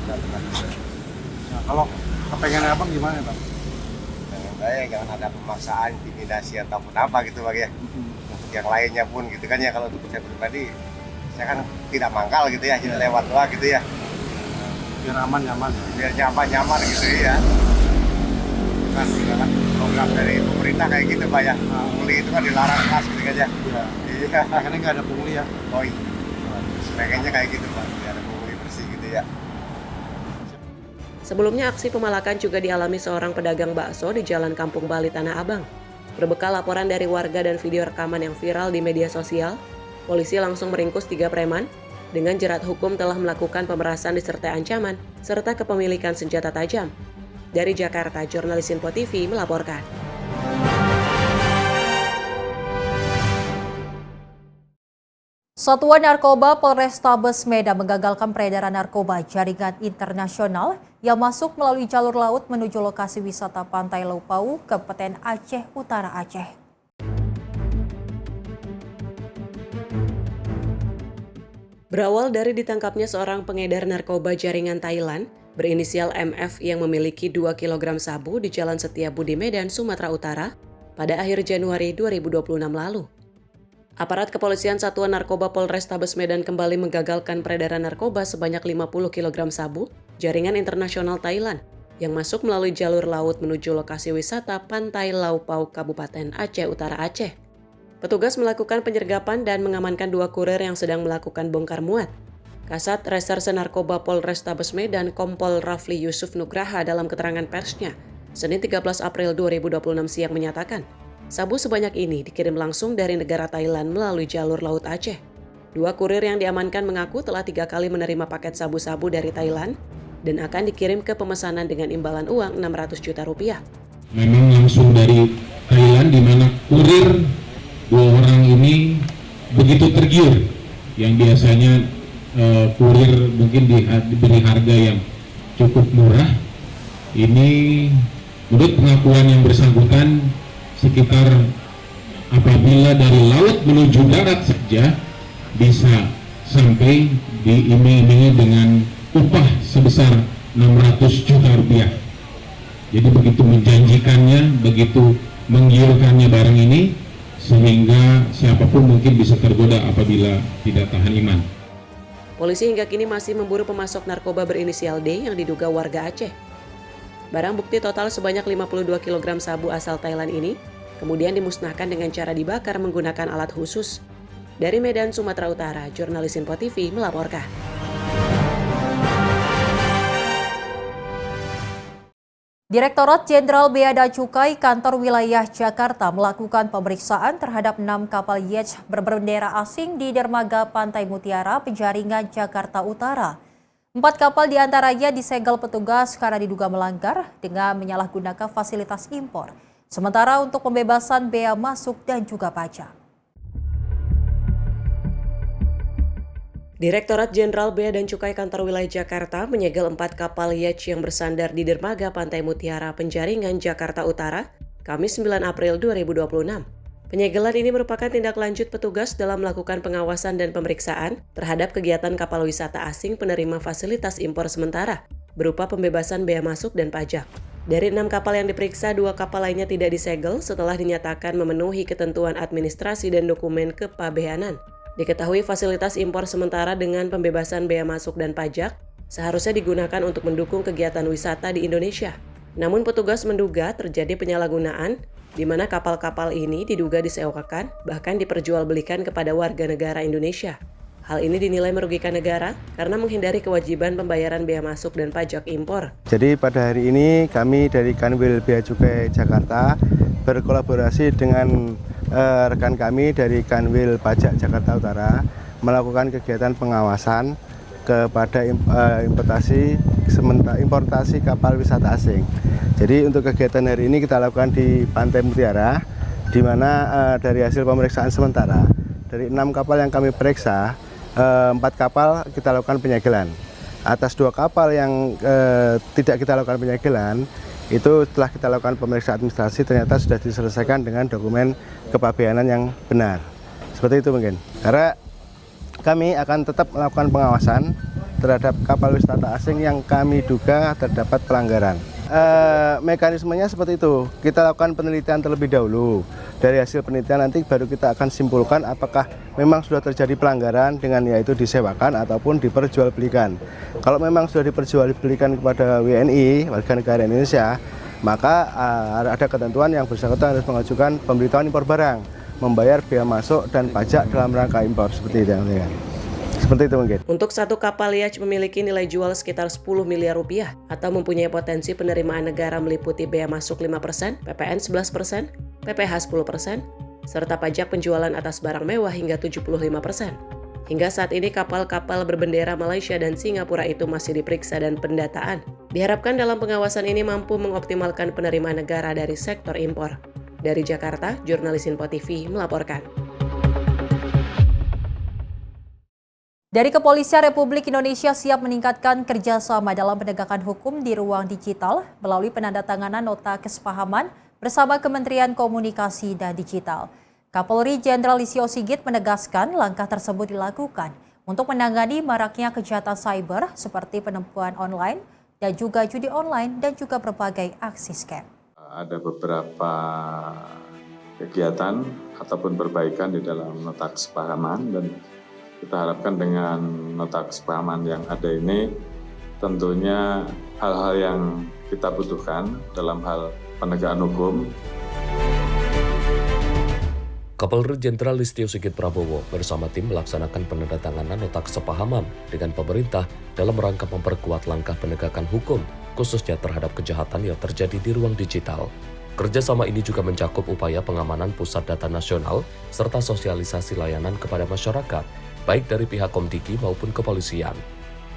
Nggak pernah. Nah, kalau kepengennya Abang gimana Bang? Saya jangan ada pemaksaan, intimidasi ataupun apa gitu Bang ya. Untuk yang lainnya pun gitu kan ya, kalau untuk saya pribadi saya kan tidak mangkal gitu ya, tidak lewat doang gitu ya. Biar aman-nyaman. Biar nyaman gitu ya. Kan program dari pemerintah kayak gitu Pak ya. Pungli itu kan dilarang keras gitu kan ya. Iya. Akhirnya nggak ada pungli ya? Oh iya. Pengennya kayak gitu Pak, biar ada pungli bersih gitu ya. Sebelumnya aksi pemalakan juga dialami seorang pedagang bakso di Jalan Kampung Bali Tanah Abang. Berbekal laporan dari warga dan video rekaman yang viral di media sosial, polisi langsung meringkus 3 preman dengan jerat hukum telah melakukan pemerasan disertai ancaman serta kepemilikan senjata tajam. Dari Jakarta, jurnalis Info TV melaporkan. Satuan Narkoba Polrestabes Medan menggagalkan peredaran narkoba jaringan internasional yang masuk melalui jalur laut menuju lokasi wisata Pantai Laupau, Kabupaten Aceh Utara, Aceh. Berawal dari ditangkapnya seorang pengedar narkoba jaringan Thailand berinisial MF yang memiliki 2 kg sabu di Jalan Setiabudi Medan, Sumatera Utara pada akhir Januari 2026 lalu. Aparat kepolisian Satuan Narkoba Polrestabes Medan kembali menggagalkan peredaran narkoba sebanyak 50 kg sabu jaringan internasional Thailand yang masuk melalui jalur laut menuju lokasi wisata Pantai Laupau, Kabupaten Aceh Utara, Aceh. Petugas melakukan penyergapan dan mengamankan 2 kurir yang sedang melakukan bongkar muat. Kasat Reserse Narkoba Polrestabes Medan Kompol Rafli Yusuf Nugraha dalam keterangan persnya Senin 13 April 2026 siang menyatakan, sabu sebanyak ini dikirim langsung dari negara Thailand melalui jalur Laut Aceh. 2 kurir yang diamankan mengaku telah 3 kali menerima paket sabu-sabu dari Thailand dan akan dikirim ke pemesanan dengan imbalan uang 600 juta rupiah. Memang langsung dari Thailand, di mana kurir 2 orang ini begitu tergiur, yang biasanya kurir mungkin diberi harga yang cukup murah. Ini menurut pengakuan yang bersangkutan, sekitar apabila dari laut menuju darat saja bisa sampai diiming-imingi dengan upah sebesar 600 juta rupiah. Jadi begitu menjanjikannya, begitu menggiurkannya barang ini, sehingga siapapun mungkin bisa tergoda apabila tidak tahan iman. Polisi hingga kini masih memburu pemasok narkoba berinisial D yang diduga warga Aceh. Barang bukti total sebanyak 52 kg sabu asal Thailand ini kemudian dimusnahkan dengan cara dibakar menggunakan alat khusus. Dari Medan, Sumatera Utara, jurnalis Info TV melaporkan. Direktorat Jenderal Bea dan Cukai Kantor Wilayah Jakarta melakukan pemeriksaan terhadap 6 kapal yacht berbendera asing di dermaga Pantai Mutiara, Penjaringan, Jakarta Utara. 4 kapal diantaranya disegel petugas karena diduga melanggar dengan menyalahgunakan fasilitas impor. Sementara untuk pembebasan bea masuk dan juga pajak. Direktorat Jenderal Bea dan Cukai Kantor Wilayah Jakarta menyegel 4 kapal yacht yang bersandar di dermaga Pantai Mutiara, Penjaringan, Jakarta Utara, Kamis 9 April 2026. Penyegelan ini merupakan tindak lanjut petugas dalam melakukan pengawasan dan pemeriksaan terhadap kegiatan kapal wisata asing penerima fasilitas impor sementara, berupa pembebasan bea masuk dan pajak. Dari 6 kapal yang diperiksa, 2 kapal lainnya tidak disegel setelah dinyatakan memenuhi ketentuan administrasi dan dokumen kepabeanan. Diketahui fasilitas impor sementara dengan pembebasan bea masuk dan pajak seharusnya digunakan untuk mendukung kegiatan wisata di Indonesia. Namun petugas menduga terjadi penyalahgunaan di mana kapal-kapal ini diduga disewakan bahkan diperjualbelikan kepada warga negara Indonesia. Hal ini dinilai merugikan negara karena menghindari kewajiban pembayaran bea masuk dan pajak impor. Jadi pada hari ini kami dari Kanwil Bea Cukai Jakarta berkolaborasi dengan rekan kami dari Kanwil Pajak Jakarta Utara melakukan kegiatan pengawasan kepada importasi kapal wisata asing. Jadi untuk kegiatan hari ini kita lakukan di Pantai Mutiara, di mana dari hasil pemeriksaan sementara dari 6 kapal yang kami periksa, 4 kapal kita lakukan penyegelan. Atas 2 kapal yang tidak kita lakukan penyegelan, itu setelah kita lakukan pemeriksaan administrasi ternyata sudah diselesaikan dengan dokumen kepabeanan yang benar. Seperti itu mungkin. Karena kami akan tetap melakukan pengawasan terhadap kapal wisata asing yang kami duga terdapat pelanggaran. Mekanismenya seperti itu, kita lakukan penelitian terlebih dahulu. Dari hasil penelitian nanti baru kita akan simpulkan apakah memang sudah terjadi pelanggaran dengan yaitu disewakan ataupun diperjualbelikan. Kalau memang sudah diperjualbelikan kepada WNI, warga negara Indonesia, maka ada ketentuan yang bersangkutan harus mengajukan pemberitahuan impor barang, membayar bea masuk dan pajak dalam rangka impor, seperti itu. Seperti itu mungkin. Untuk satu kapal yacht memiliki nilai jual sekitar 10 miliar rupiah atau mempunyai potensi penerimaan negara meliputi bea masuk 5%, PPN 11%, PPh 10%, serta pajak penjualan atas barang mewah hingga 75%. Hingga saat ini kapal-kapal berbendera Malaysia dan Singapura itu masih diperiksa dan pendataan. Diharapkan dalam pengawasan ini mampu mengoptimalkan penerimaan negara dari sektor impor. Dari Jakarta, jurnalis Info TV melaporkan. Dari Kepolisian Republik Indonesia siap meningkatkan kerjasama dalam penegakan hukum di ruang digital melalui penandatanganan nota kesepahaman bersama Kementerian Komunikasi dan Digital. Kapolri Jenderal Listio Sigit menegaskan langkah tersebut dilakukan untuk menangani maraknya kejahatan cyber seperti penipuan online dan juga judi online dan juga berbagai aksi scam. Ada beberapa kegiatan ataupun perbaikan di dalam nota kesepahaman dan kita harapkan dengan nota kesepahaman yang ada ini tentunya hal-hal yang kita butuhkan dalam hal penegakan hukum. Kapolri Jenderal Listio Sigit Prabowo bersama tim melaksanakan penandatanganan nota kesepahaman dengan pemerintah dalam rangka memperkuat langkah penegakan hukum, khususnya terhadap kejahatan yang terjadi di ruang digital. Kerjasama ini juga mencakup upaya pengamanan pusat data nasional serta sosialisasi layanan kepada masyarakat, baik dari pihak Komdiki maupun kepolisian.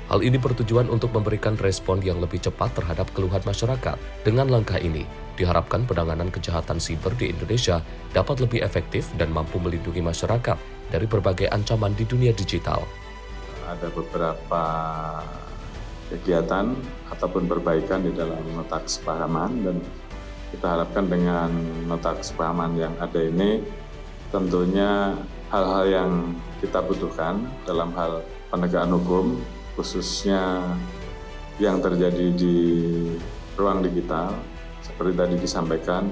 Hal ini bertujuan untuk memberikan respon yang lebih cepat terhadap keluhan masyarakat. Dengan langkah ini, diharapkan penanganan kejahatan siber di Indonesia dapat lebih efektif dan mampu melindungi masyarakat dari berbagai ancaman di dunia digital. Ada beberapa kegiatan ataupun perbaikan di dalam nota kesepahaman dan kita harapkan dengan nota kesepahaman yang ada ini tentunya hal-hal yang kita butuhkan dalam hal penegakan hukum, khususnya yang terjadi di ruang digital, seperti tadi disampaikan,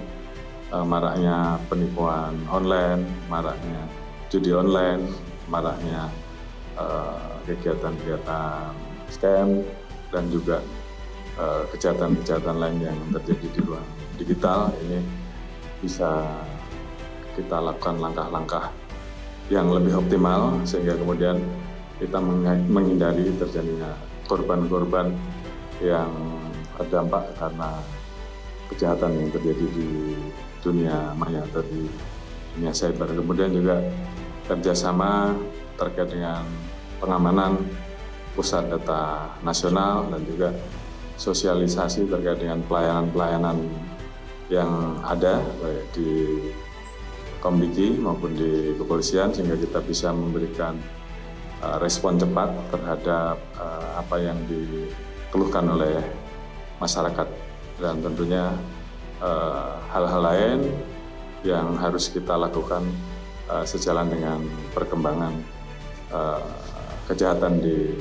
maraknya penipuan online, maraknya judi online, maraknya kegiatan-kegiatan scam, dan juga kejahatan-kejahatan lain yang terjadi di ruang digital. Ini bisa kita lakukan langkah-langkah yang lebih optimal sehingga kemudian kita menghindari terjadinya korban-korban yang terdampak karena kejahatan yang terjadi di dunia maya atau di dunia cyber. Kemudian juga kerjasama terkait dengan pengamanan pusat data nasional dan juga sosialisasi terkait dengan pelayanan-pelayanan yang ada baik di Komdiki maupun di kepolisian sehingga kita bisa memberikan respon cepat terhadap apa yang dikeluhkan oleh masyarakat dan tentunya hal-hal lain yang harus kita lakukan sejalan dengan perkembangan kejahatan di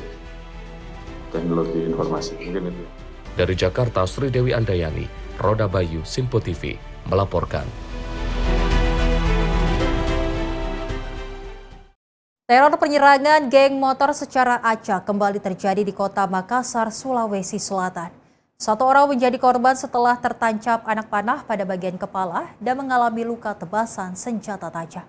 teknologi informasi. Mungkin itu. Dari Jakarta, Sri Dewi Andayani, Roda Bayu, Simpo TV, melaporkan. Teror penyerangan geng motor secara acak kembali terjadi di kota Makassar, Sulawesi Selatan. Satu orang menjadi korban setelah tertancap anak panah pada bagian kepala dan mengalami luka tebasan senjata tajam.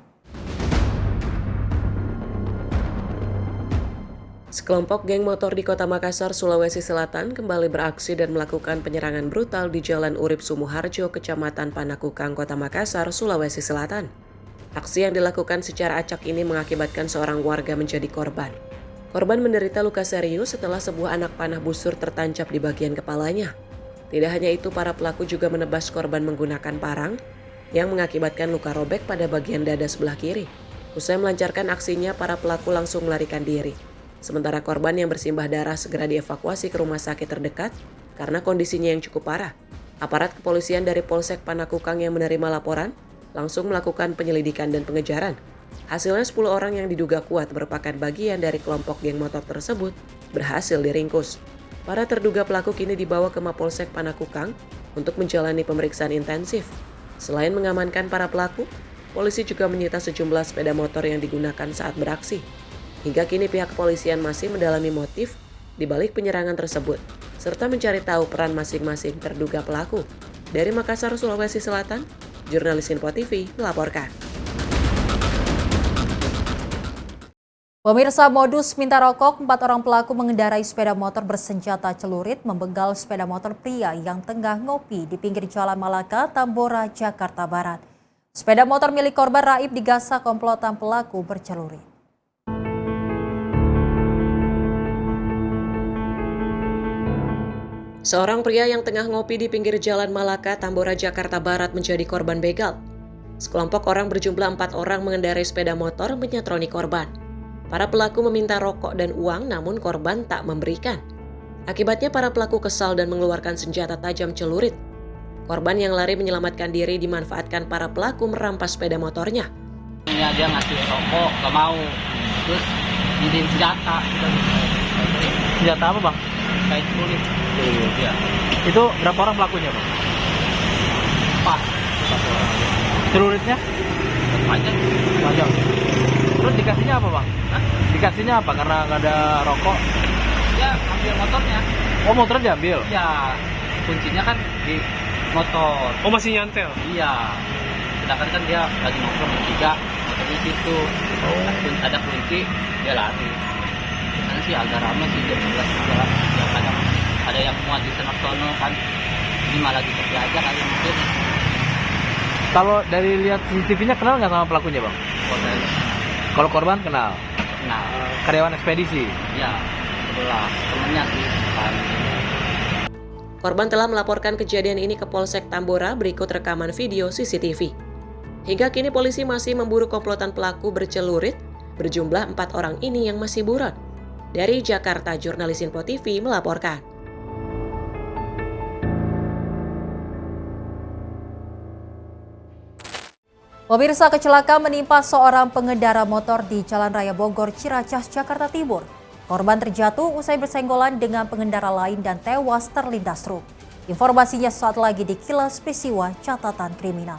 Sekelompok geng motor di Kota Makassar, Sulawesi Selatan kembali beraksi dan melakukan penyerangan brutal di Jalan Urip Sumuharjo, Kecamatan Panakukang, Kota Makassar, Sulawesi Selatan. Aksi yang dilakukan secara acak ini mengakibatkan seorang warga menjadi korban. Korban menderita luka serius setelah sebuah anak panah busur tertancap di bagian kepalanya. Tidak hanya itu, para pelaku juga menebas korban menggunakan parang yang mengakibatkan luka robek pada bagian dada sebelah kiri. Usai melancarkan aksinya, para pelaku langsung melarikan diri. Sementara korban yang bersimbah darah segera dievakuasi ke rumah sakit terdekat karena kondisinya yang cukup parah. Aparat kepolisian dari Polsek Panakukang yang menerima laporan langsung melakukan penyelidikan dan pengejaran. Hasilnya 10 orang yang diduga kuat merupakan bagian dari kelompok geng motor tersebut berhasil diringkus. Para terduga pelaku kini dibawa ke Mapolsek Panakukang untuk menjalani pemeriksaan intensif. Selain mengamankan para pelaku, polisi juga menyita sejumlah sepeda motor yang digunakan saat beraksi. Hingga kini pihak kepolisian masih mendalami motif di balik penyerangan tersebut, serta mencari tahu peran masing-masing terduga pelaku. Dari Makassar, Sulawesi Selatan, jurnalis Info TV melaporkan. Pemirsa, modus minta rokok, 4 orang pelaku mengendarai sepeda motor bersenjata celurit membegal sepeda motor pria yang tengah ngopi di pinggir Jalan Malaka, Tambora, Jakarta Barat. Sepeda motor milik korban raib digasak komplotan pelaku bercelurit. Seorang pria yang tengah ngopi di pinggir Jalan Malaka, Tambora, Jakarta Barat menjadi korban begal. Sekelompok orang berjumlah 4 orang mengendarai sepeda motor menyatroni korban. Para pelaku meminta rokok dan uang, namun korban tak memberikan. Akibatnya para pelaku kesal dan mengeluarkan senjata tajam celurit. Korban yang lari menyelamatkan diri dimanfaatkan para pelaku merampas sepeda motornya. Ya, dia ngasih rokok, gak mau. Terus nyediain senjata. Senjata apa, Bang? Kayak celurit. Ya. Itu berapa orang pelakunya, Bang? 4 orang. Celuritnya? Panjang. Terus dikasihnya apa, Bang? Hah? Dikasihnya apa? Karena nggak ada rokok? Ya, ambil motornya. Oh, motornya diambil? Ya, kuncinya kan di motor. Oh, masih nyantel? Iya. Sedangkan kan dia lagi nongkrong bertiga, motornya situ. Ada kunci, dia lari. Karena sih agak ramai sih, jam 11 juga. Ya, kadang ada yang muat di sono kan. Ini malah gitu aja kali mungkin. Kalau dari lihat CCTV-nya kenal nggak sama pelakunya, Bang? Kalau korban kenal? Kenal. Karyawan ekspedisi? Ya, sebelah temennya sih. Korban telah melaporkan kejadian ini ke Polsek Tambora berikut rekaman video CCTV. Hingga kini polisi masih memburu komplotan pelaku bercelurit berjumlah 4 orang ini yang masih buron. Dari Jakarta, jurnalis Info TV melaporkan. Pemirsa, kecelakaan menimpa seorang pengendara motor di Jalan Raya Bogor, Ciracas, Jakarta Timur. Korban terjatuh usai bersenggolan dengan pengendara lain dan tewas terlindas truk. Informasinya saat lagi di Kilas Peristiwa Catatan Kriminal.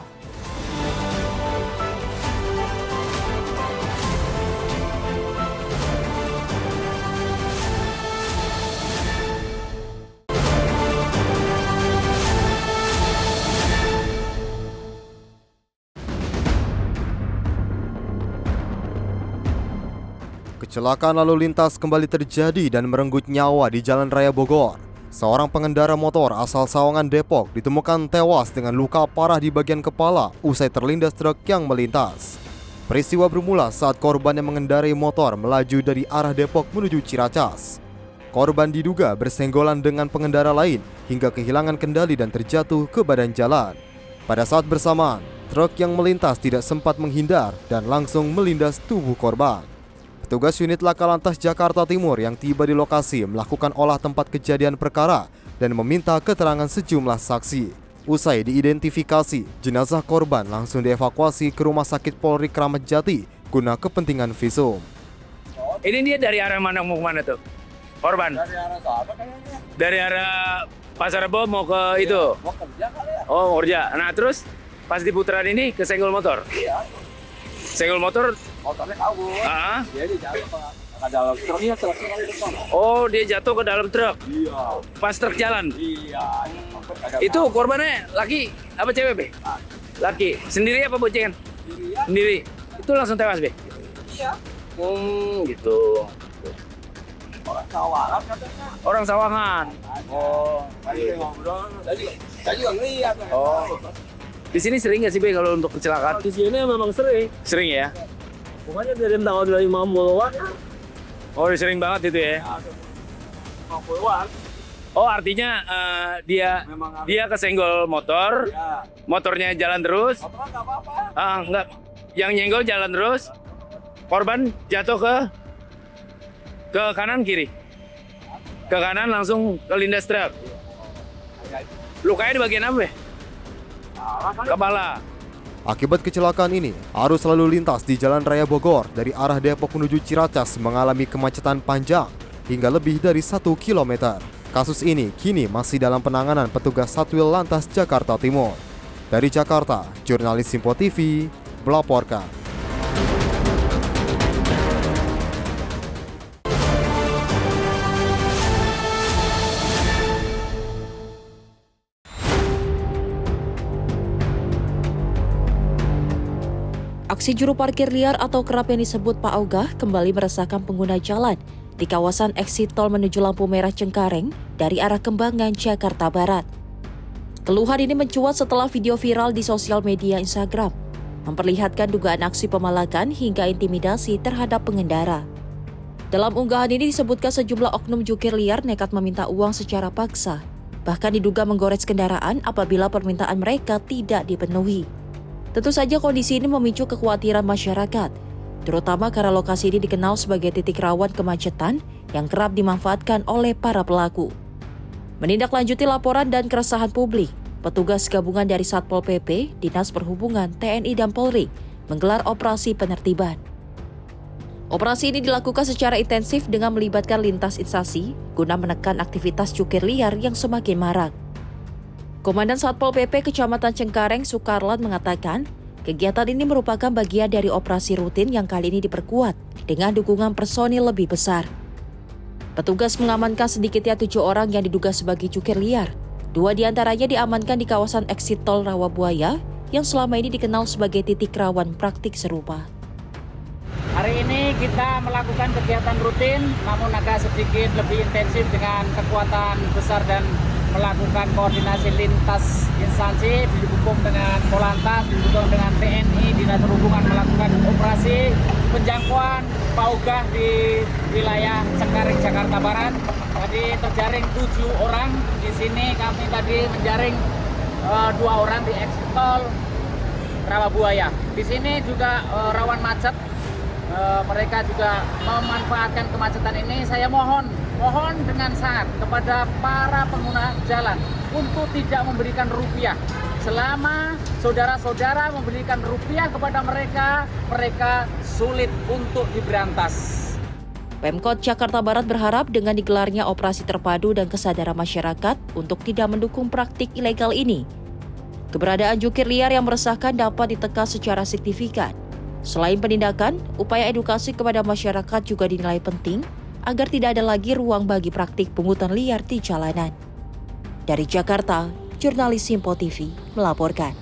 Kecelakaan lalu lintas kembali terjadi dan merenggut nyawa di Jalan Raya Bogor. Seorang pengendara motor asal Sawangan, Depok ditemukan tewas dengan luka parah di bagian kepala usai terlindas truk yang melintas. Peristiwa bermula saat korban yang mengendarai motor melaju dari arah Depok menuju Ciracas. Korban diduga bersenggolan dengan pengendara lain hingga kehilangan kendali dan terjatuh ke badan jalan. Pada saat bersamaan, truk yang melintas tidak sempat menghindar dan langsung melindas tubuh korban. Petugas unit Laka Lantas Jakarta Timur yang tiba di lokasi melakukan olah tempat kejadian perkara dan meminta keterangan sejumlah saksi. Usai diidentifikasi, jenazah korban langsung dievakuasi ke Rumah Sakit Polri Kramat Jati guna kepentingan visum. Ini dia dari arah mana mau kemana tuh? Korban? Dari arah sana kayaknya. Dari arah Pasar Rebo mau ke itu? Mau kerja kali ya? Oh, kerja. Nah terus pas di putaran ini kesenggol motor? Iya. Senggol motor? Motornya kabur. Ah. Jadi jatuh. Ke dalam truk. Iya, truk. Oh, dia jatuh ke dalam truk. Iya. Pas truk jalan. Iya. Itu korbannya laki apa cewek, Be? Laki. Sendiri apa boncengan? Sendiri. Itu langsung tewas, Be? Iya. Gitu. Orang sawaran katanya. Orang sawangan. Oh, tadi ngobrol. Tadi ngeliat. Oh. Di sini sering nggak sih, Be, kalau untuk kecelakaan? Di sini memang sering. Sering ya? Pokoknya dari tahun 50-an. Oh, sering banget itu ya? 50-an. Oh, artinya dia kesenggol motor, motornya jalan terus. Motornya nggak apa-apa. Enggak, yang nyenggol jalan terus. Korban jatuh ke kanan kiri. Ke kanan langsung kelindas truk. Lukanya di bagian apa, Be? Kepala. Akibat kecelakaan ini, arus lalu lintas di Jalan Raya Bogor dari arah Depok menuju Ciracas mengalami kemacetan panjang hingga lebih dari 1 km. Kasus ini kini masih dalam penanganan petugas Satwil Lantas Jakarta Timur. Dari Jakarta, jurnalis Simpo TV melaporkan. Aksi juru parkir liar atau kerap yang disebut Pak Ogah kembali meresahkan pengguna jalan di kawasan eksit tol menuju lampu merah Cengkareng dari arah Kembangan, Jakarta Barat. Keluhan ini mencuat setelah video viral di sosial media Instagram, memperlihatkan dugaan aksi pemalakan hingga intimidasi terhadap pengendara. Dalam unggahan ini disebutkan sejumlah oknum jukir liar nekat meminta uang secara paksa, bahkan diduga menggores kendaraan apabila permintaan mereka tidak dipenuhi. Tentu saja kondisi ini memicu kekhawatiran masyarakat, terutama karena lokasi ini dikenal sebagai titik rawan kemacetan yang kerap dimanfaatkan oleh para pelaku. Menindaklanjuti laporan dan keresahan publik, petugas gabungan dari Satpol PP, Dinas Perhubungan, TNI, dan Polri menggelar operasi penertiban. Operasi ini dilakukan secara intensif dengan melibatkan lintas instansi guna menekan aktivitas cukir liar yang semakin marak. Komandan Satpol PP Kecamatan Cengkareng, Sukarlan, mengatakan kegiatan ini merupakan bagian dari operasi rutin yang kali ini diperkuat dengan dukungan personil lebih besar. Petugas mengamankan sedikitnya 7 orang yang diduga sebagai cukir liar. 2 diantaranya diamankan di kawasan eksit tol Rawabuaya yang selama ini dikenal sebagai titik rawan praktik serupa. Hari ini kita melakukan kegiatan rutin, namun agak sedikit lebih intensif dengan kekuatan besar dan melakukan koordinasi lintas instansi, didukung dengan Polantas, didukung dengan TNI, Dinas Perhubungan melakukan operasi penjangkauan Pak Ogah di wilayah Cengkareng, Jakarta Barat. Tadi terjaring 7 orang. Di sini kami tadi menjaring 2 orang di eksit tol Rawabuaya. Di sini juga rawan macet. Mereka juga memanfaatkan kemacetan ini. Saya mohon dengan sangat kepada para pengguna jalan untuk tidak memberikan rupiah. Selama saudara-saudara memberikan rupiah kepada mereka sulit untuk diberantas. Pemkot Jakarta Barat berharap dengan digelarnya operasi terpadu dan kesadaran masyarakat untuk tidak mendukung praktik ilegal ini, keberadaan jukir liar yang meresahkan dapat ditekan secara signifikan. Selain penindakan, upaya edukasi kepada masyarakat juga dinilai penting agar tidak ada lagi ruang bagi praktik pungutan liar di jalanan. Dari Jakarta, jurnalis Simpo TV melaporkan.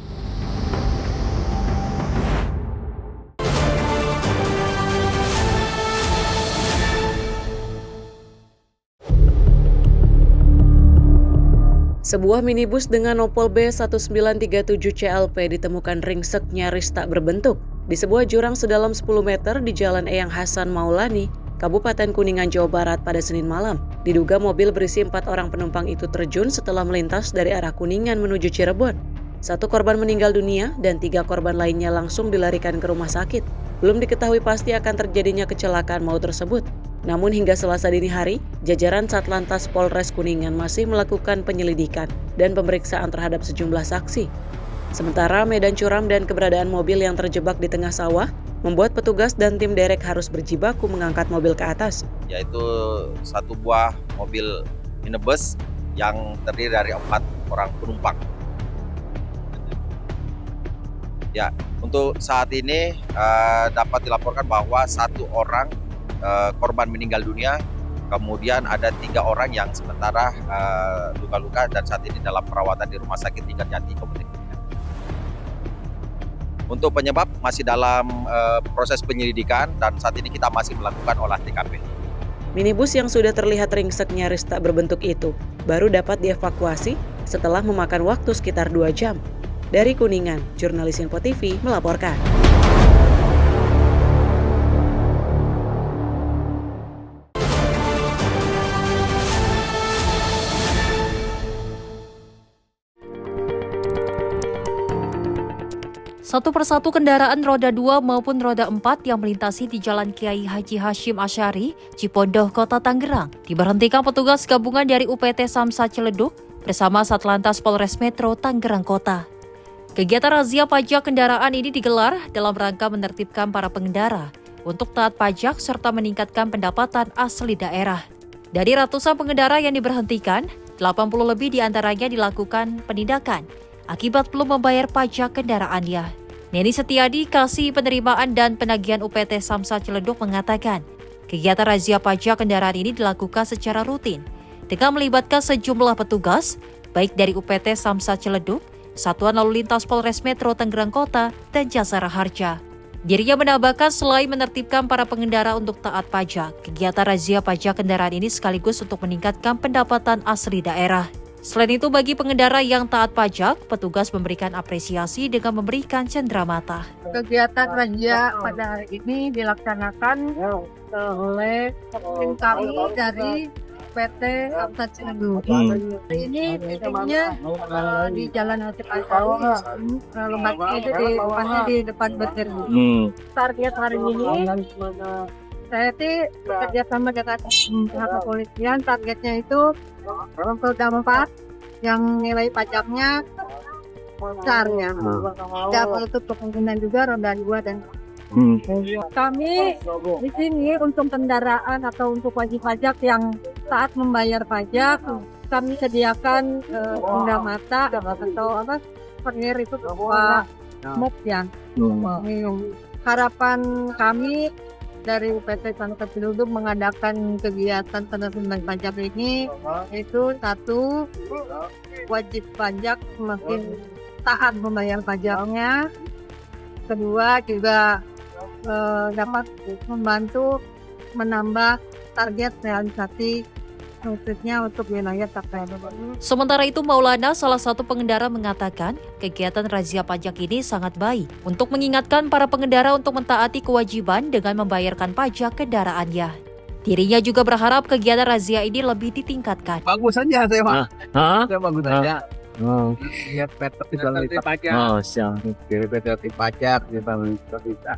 Sebuah minibus dengan nopol B1937 CLP ditemukan ringsek nyaris tak berbentuk di sebuah jurang sedalam 10 meter di Jalan Eyang Hasan Maulani, Kabupaten Kuningan, Jawa Barat pada Senin malam. Diduga mobil berisi 4 orang penumpang itu terjun setelah melintas dari arah Kuningan menuju Cirebon. 1 korban meninggal dunia dan 3 korban lainnya langsung dilarikan ke rumah sakit. Belum diketahui pasti akan terjadinya kecelakaan maut tersebut. Namun hingga Selasa dini hari, jajaran Satlantas Polres Kuningan masih melakukan penyelidikan dan pemeriksaan terhadap sejumlah saksi. Sementara medan curam dan keberadaan mobil yang terjebak di tengah sawah membuat petugas dan tim derek harus berjibaku mengangkat mobil ke atas. Yaitu 1 buah mobil minibus yang terdiri dari 4 orang penumpang. Ya, untuk saat ini dapat dilaporkan bahwa 1 orang korban meninggal dunia, kemudian ada 3 orang yang sementara luka-luka dan saat ini dalam perawatan di Rumah Sakit Tingkat Jati Kabupaten Kuningan. Untuk penyebab masih dalam proses penyelidikan dan saat ini kita masih melakukan olah TKP. Minibus yang sudah terlihat ringsek nyaris tak berbentuk itu baru dapat dievakuasi setelah memakan waktu sekitar 2 jam. Dari Kuningan, jurnalis Info TV melaporkan. Satu persatu kendaraan roda 2 maupun roda 4 yang melintasi di Jalan Kiai Haji Hashim Asyari, Cipondoh, Kota Tangerang, diberhentikan petugas gabungan dari UPT Samsa Ciledug bersama Satlantas Polres Metro Tangerang Kota. Kegiatan razia pajak kendaraan ini digelar dalam rangka menertibkan para pengendara untuk taat pajak serta meningkatkan pendapatan asli daerah. Dari ratusan pengendara yang diberhentikan, 80 lebih diantaranya dilakukan penindakan akibat belum membayar pajak kendaraannya. Neni Setiadi, Kasih Penerimaan dan Penagihan UPT Samsa Ciledug mengatakan, kegiatan razia pajak kendaraan ini dilakukan secara rutin dengan melibatkan sejumlah petugas, baik dari UPT Samsa Ciledug, Satuan Lalu Lintas Polres Metro Tangerang Kota, dan Jasara Harja. Dirinya menambahkan selain menertibkan para pengendara untuk taat pajak, kegiatan razia pajak kendaraan ini sekaligus untuk meningkatkan pendapatan asli daerah. Selain itu, bagi pengendara yang taat pajak, petugas memberikan apresiasi dengan memberikan cenderamata. Kegiatan razia pada hari ini dilaksanakan oleh tim kami dari PT Samsa Ciledug. Ini titiknya di Jalan Haji Asyari, lokasinya itu di depan Betir. Target hari ini saya bekerja sama dengan pihak kepolisian, targetnya itu roda 4 yang nilai pajaknya besarnya. Tidak menutup kemungkinan juga roda 2 dan kami di sini untuk kendaraan atau untuk wajib pajak yang saat membayar pajak, kami sediakan benda mata atau penir itu berupa mop ya. Harapan kami dari UPT Samsa Ciledug mengadakan kegiatan penertiban pajak ini itu satu, wajib pajak semakin taat membayar pajaknya. Kedua juga dapat membantu menambah target realisasi khususnya untuk wilayah Tangerang. Sementara itu, Maulana, salah satu pengendara, mengatakan kegiatan razia pajak ini sangat baik untuk mengingatkan para pengendara untuk mentaati kewajiban dengan membayarkan pajak kendaraannya. Dirinya juga berharap kegiatan razia ini lebih ditingkatkan. Bagus saja saya, Pak. Saya bagus saja. Lihat PT pajak. Siap. PT pajak kita bisa.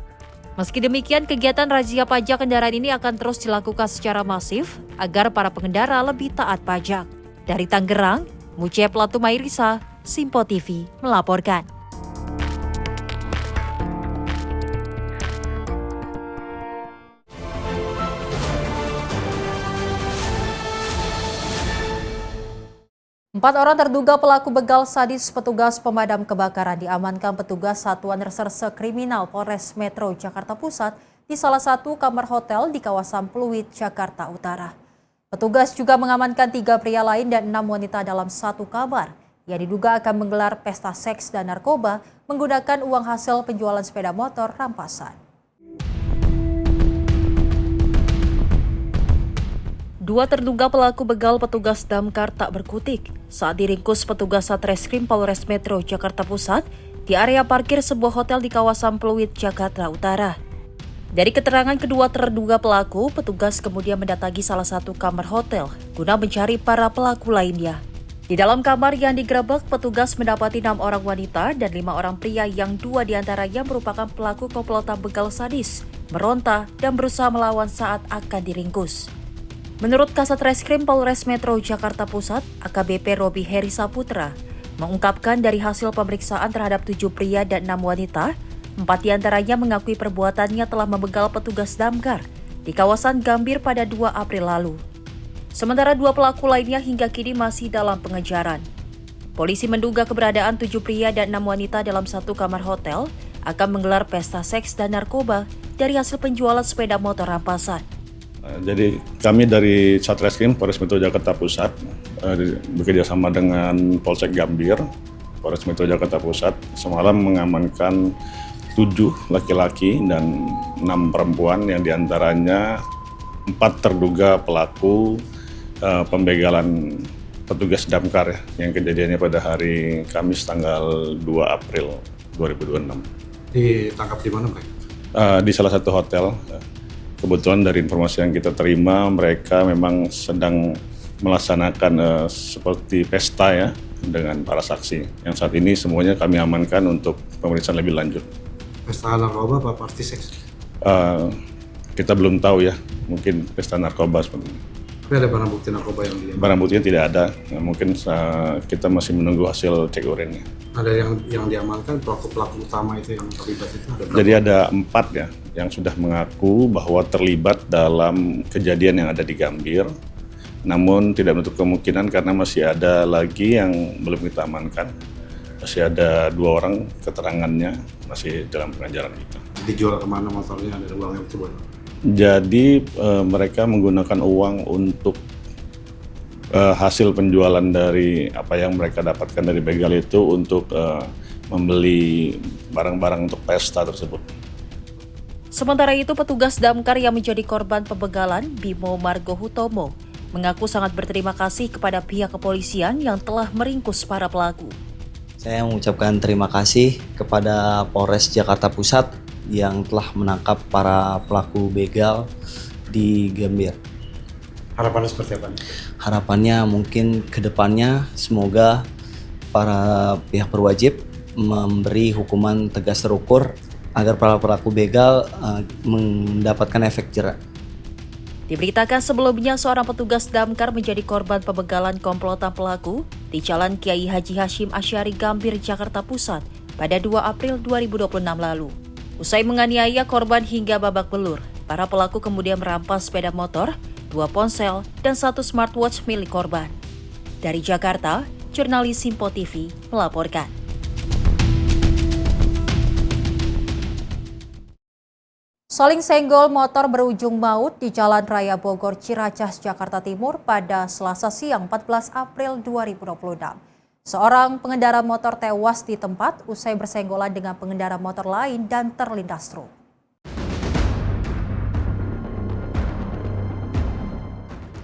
Meski demikian, kegiatan razia pajak kendaraan ini akan terus dilakukan secara masif agar para pengendara lebih taat pajak. Dari Tangerang, Muce Platumairisa, Simpo TV melaporkan. Empat orang terduga pelaku begal sadis petugas pemadam kebakaran diamankan petugas Satuan Reserse Kriminal Polres Metro Jakarta Pusat di salah satu kamar hotel di kawasan Pluit, Jakarta Utara. Petugas juga mengamankan 3 pria lain dan 6 wanita dalam satu kamar yang diduga akan menggelar pesta seks dan narkoba menggunakan uang hasil penjualan sepeda motor rampasan. 2 terduga pelaku begal petugas damkar tak berkutik saat diringkus petugas Satreskrim Polres Metro Jakarta Pusat di area parkir sebuah hotel di kawasan Pluit, Jakarta Utara. Dari keterangan kedua terduga pelaku, petugas kemudian mendatangi salah satu kamar hotel guna mencari para pelaku lainnya. Di dalam kamar yang digerebek, petugas mendapati 6 orang wanita dan 5 orang pria yang 2 diantaranya merupakan pelaku komplotan begal sadis, meronta, dan berusaha melawan saat akan diringkus. Menurut Kasat Reskrim Polres Metro Jakarta Pusat, AKBP Robi Heri Saputra, mengungkapkan dari hasil pemeriksaan terhadap 7 pria dan 6 wanita, 4 diantaranya mengakui perbuatannya telah membegal petugas damkar di kawasan Gambir pada 2 April lalu. Sementara 2 pelaku lainnya hingga kini masih dalam pengejaran. Polisi menduga keberadaan 7 pria dan 6 wanita dalam satu kamar hotel akan menggelar pesta seks dan narkoba dari hasil penjualan sepeda motor rampasan. Jadi kami dari Satreskrim Polres Metro Jakarta Pusat bekerja sama dengan Polsek Gambir, Polres Metro Jakarta Pusat semalam mengamankan 7 laki-laki dan 6 perempuan yang diantaranya 4 terduga pelaku pembegalan petugas damkar yang kejadiannya pada hari Kamis tanggal 2 April 2026. Ditangkap di mana, Pak? Di salah satu hotel. Kebetulan dari informasi yang kita terima, mereka memang sedang melaksanakan seperti pesta ya dengan para saksi. Yang saat ini semuanya kami amankan untuk pemeriksaan lebih lanjut. Pesta narkoba apa party seks? Kita belum tahu ya, mungkin pesta narkoba seperti ini. Tapi ada barang bukti narkoba yang diamankan? Barang buktinya tidak ada, mungkin kita masih menunggu hasil cek urinnya. Ada yang diamankan, pelaku utama itu yang terlibat itu ada berapa? Jadi ada 4 ya yang sudah mengaku bahwa terlibat dalam kejadian yang ada di Gambir. Namun tidak menutup kemungkinan karena masih ada lagi yang belum kita amankan. Masih ada 2 orang keterangannya masih dalam pengejaran kita. Dijual kemana motornya, ada uangnya coba? Jadi mereka menggunakan uang untuk hasil penjualan dari apa yang mereka dapatkan dari begal itu untuk membeli barang-barang untuk pesta tersebut. Sementara itu, petugas damkar yang menjadi korban pembegalan, Bimo Margo Hutomo, mengaku sangat berterima kasih kepada pihak kepolisian yang telah meringkus para pelaku. Saya mengucapkan terima kasih kepada Polres Jakarta Pusat yang telah menangkap para pelaku begal di Gambir. Harapannya seperti apa? Harapannya mungkin ke depannya semoga para pihak berwajib memberi hukuman tegas terukur agar para pelaku begal mendapatkan efek jera. Diberitakan sebelumnya seorang petugas damkar menjadi korban pembegalan komplotan pelaku di Jalan Kiai Haji Hashim Asy'ari Gambir, Jakarta Pusat pada 2 April 2026 lalu. Usai menganiaya korban hingga babak belur, para pelaku kemudian merampas sepeda motor, 2 ponsel, dan 1 smartwatch milik korban. Dari Jakarta, jurnalis Simpo TV melaporkan. Saling senggol motor berujung maut di Jalan Raya Bogor Ciracas, Jakarta Timur pada Selasa siang 14 April 2026. Seorang pengendara motor tewas di tempat usai bersenggolan dengan pengendara motor lain dan terlindas truk.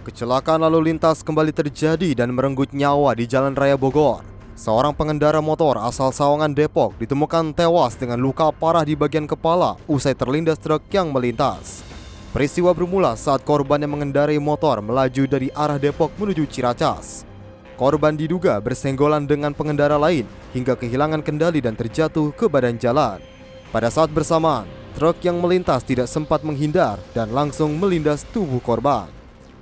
Kecelakaan lalu lintas kembali terjadi dan merenggut nyawa di Jalan Raya Bogor. Seorang pengendara motor asal Sawangan, Depok ditemukan tewas dengan luka parah di bagian kepala usai terlindas truk yang melintas. Peristiwa bermula saat korban yang mengendarai motor melaju dari arah Depok menuju Ciracas. Korban diduga bersenggolan dengan pengendara lain hingga kehilangan kendali dan terjatuh ke badan jalan. Pada saat bersamaan, truk yang melintas tidak sempat menghindar dan langsung melindas tubuh korban.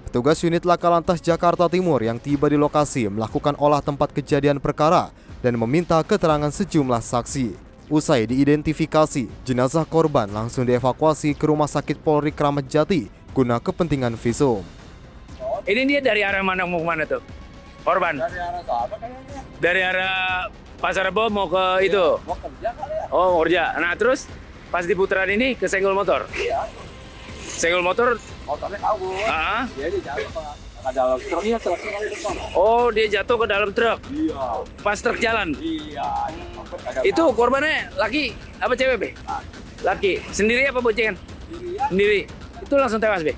Petugas unit Laka Lantas Jakarta Timur yang tiba di lokasi melakukan olah tempat kejadian perkara dan meminta keterangan sejumlah saksi. Usai diidentifikasi, jenazah korban langsung dievakuasi ke Rumah Sakit Polri Kramat Jati guna kepentingan visum. Ini dia dari arah mana mau kemana tuh? Korban? Dari arah sana kayaknya. Dari arah Pasar Rebo mau ke itu? Mau kerja kali ya. Oh, mau kerja. Nah terus pas di putaran ini kesenggol motor? Iya. Senggol motor? Motornya kabur. Dia jatuh ke dalam truknya. Oh, dia jatuh ke dalam truk? Iya. Pas truk jalan? Iya. Itu korbannya laki apa cewek, Be? Laki. Sendiri apa boncengan? Sendiri. Itu langsung tewas, Be?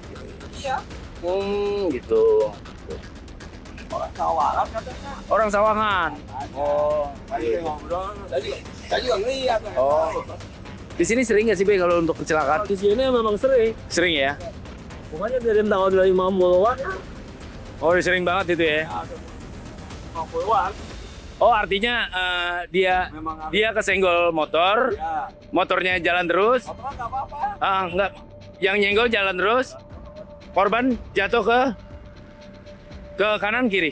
Iya. Gitu. Orang Sawangan katanya. Orang Sawangan. Oh, tadi ngobrol. Tadi juga ngeliat. Oh. Di sini sering nggak sih, Be, kalau untuk kecelakaan? Di sini memang sering. Sering ya? Pokoknya dari tahun 50-an. Oh, sering banget itu ya? 50-an. Oh, artinya dia kesenggol motor, motornya jalan terus. Motornya nggak apa-apa. Enggak. Yang nyenggol jalan terus. Korban jatuh ke kanan kiri.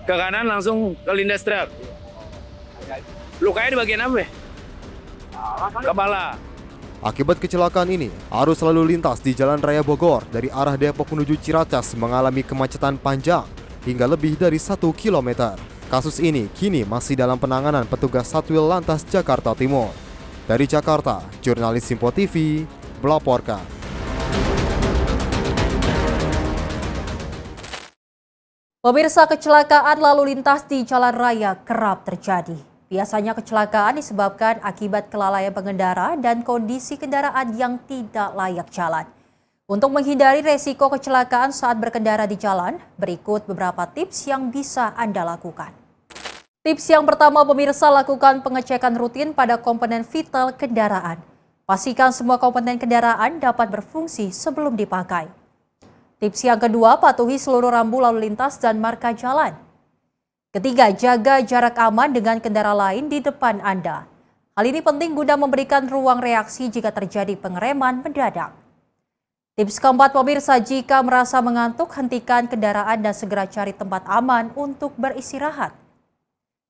Ke kanan langsung kelindas truk. Lukanya di bagian apa, Be? Kepala. Akibat kecelakaan ini, arus lalu lintas di Jalan Raya Bogor dari arah Depok menuju Ciracas mengalami kemacetan panjang hingga lebih dari 1 km. Kasus ini kini masih dalam penanganan petugas Satwil Lantas Jakarta Timur. Dari Jakarta, jurnalis Simpo TV melaporkan. Pemirsa, kecelakaan lalu lintas di jalan raya kerap terjadi. Biasanya kecelakaan disebabkan akibat kelalaian pengendara dan kondisi kendaraan yang tidak layak jalan. Untuk menghindari resiko kecelakaan saat berkendara di jalan, berikut beberapa tips yang bisa Anda lakukan. Tips yang pertama, pemirsa, lakukan pengecekan rutin pada komponen vital kendaraan. Pastikan semua komponen kendaraan dapat berfungsi sebelum dipakai. Tips yang kedua, patuhi seluruh rambu lalu lintas dan marka jalan. Ketiga, jaga jarak aman dengan kendaraan lain di depan Anda. Hal ini penting guna memberikan ruang reaksi jika terjadi pengereman mendadak. Tips keempat, pemirsa, jika merasa mengantuk, hentikan kendaraan dan segera cari tempat aman untuk beristirahat.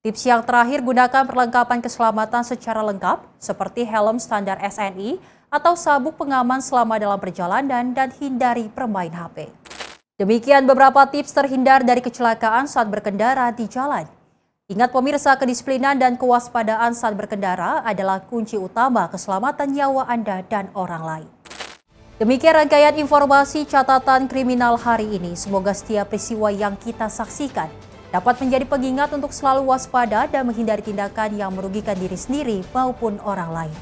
Tips yang terakhir, gunakan perlengkapan keselamatan secara lengkap seperti helm standar SNI atau sabuk pengaman selama dalam perjalanan dan hindari bermain HP. Demikian beberapa tips terhindar dari kecelakaan saat berkendara di jalan. Ingat pemirsa, kedisiplinan dan kewaspadaan saat berkendara adalah kunci utama keselamatan nyawa Anda dan orang lain. Demikian rangkaian informasi catatan kriminal hari ini. Semoga setiap peristiwa yang kita saksikan dapat menjadi pengingat untuk selalu waspada dan menghindari tindakan yang merugikan diri sendiri maupun orang lain.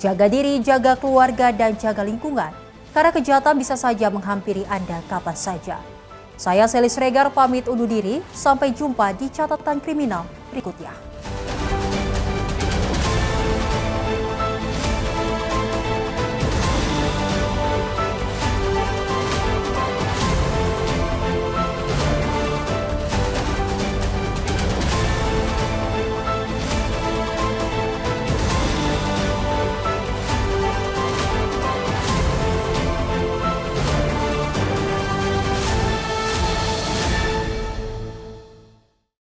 Jaga diri, jaga keluarga, dan jaga lingkungan, karena kejahatan bisa saja menghampiri Anda kapan saja. Saya Selis Regar pamit undur diri, sampai jumpa di catatan kriminal berikutnya.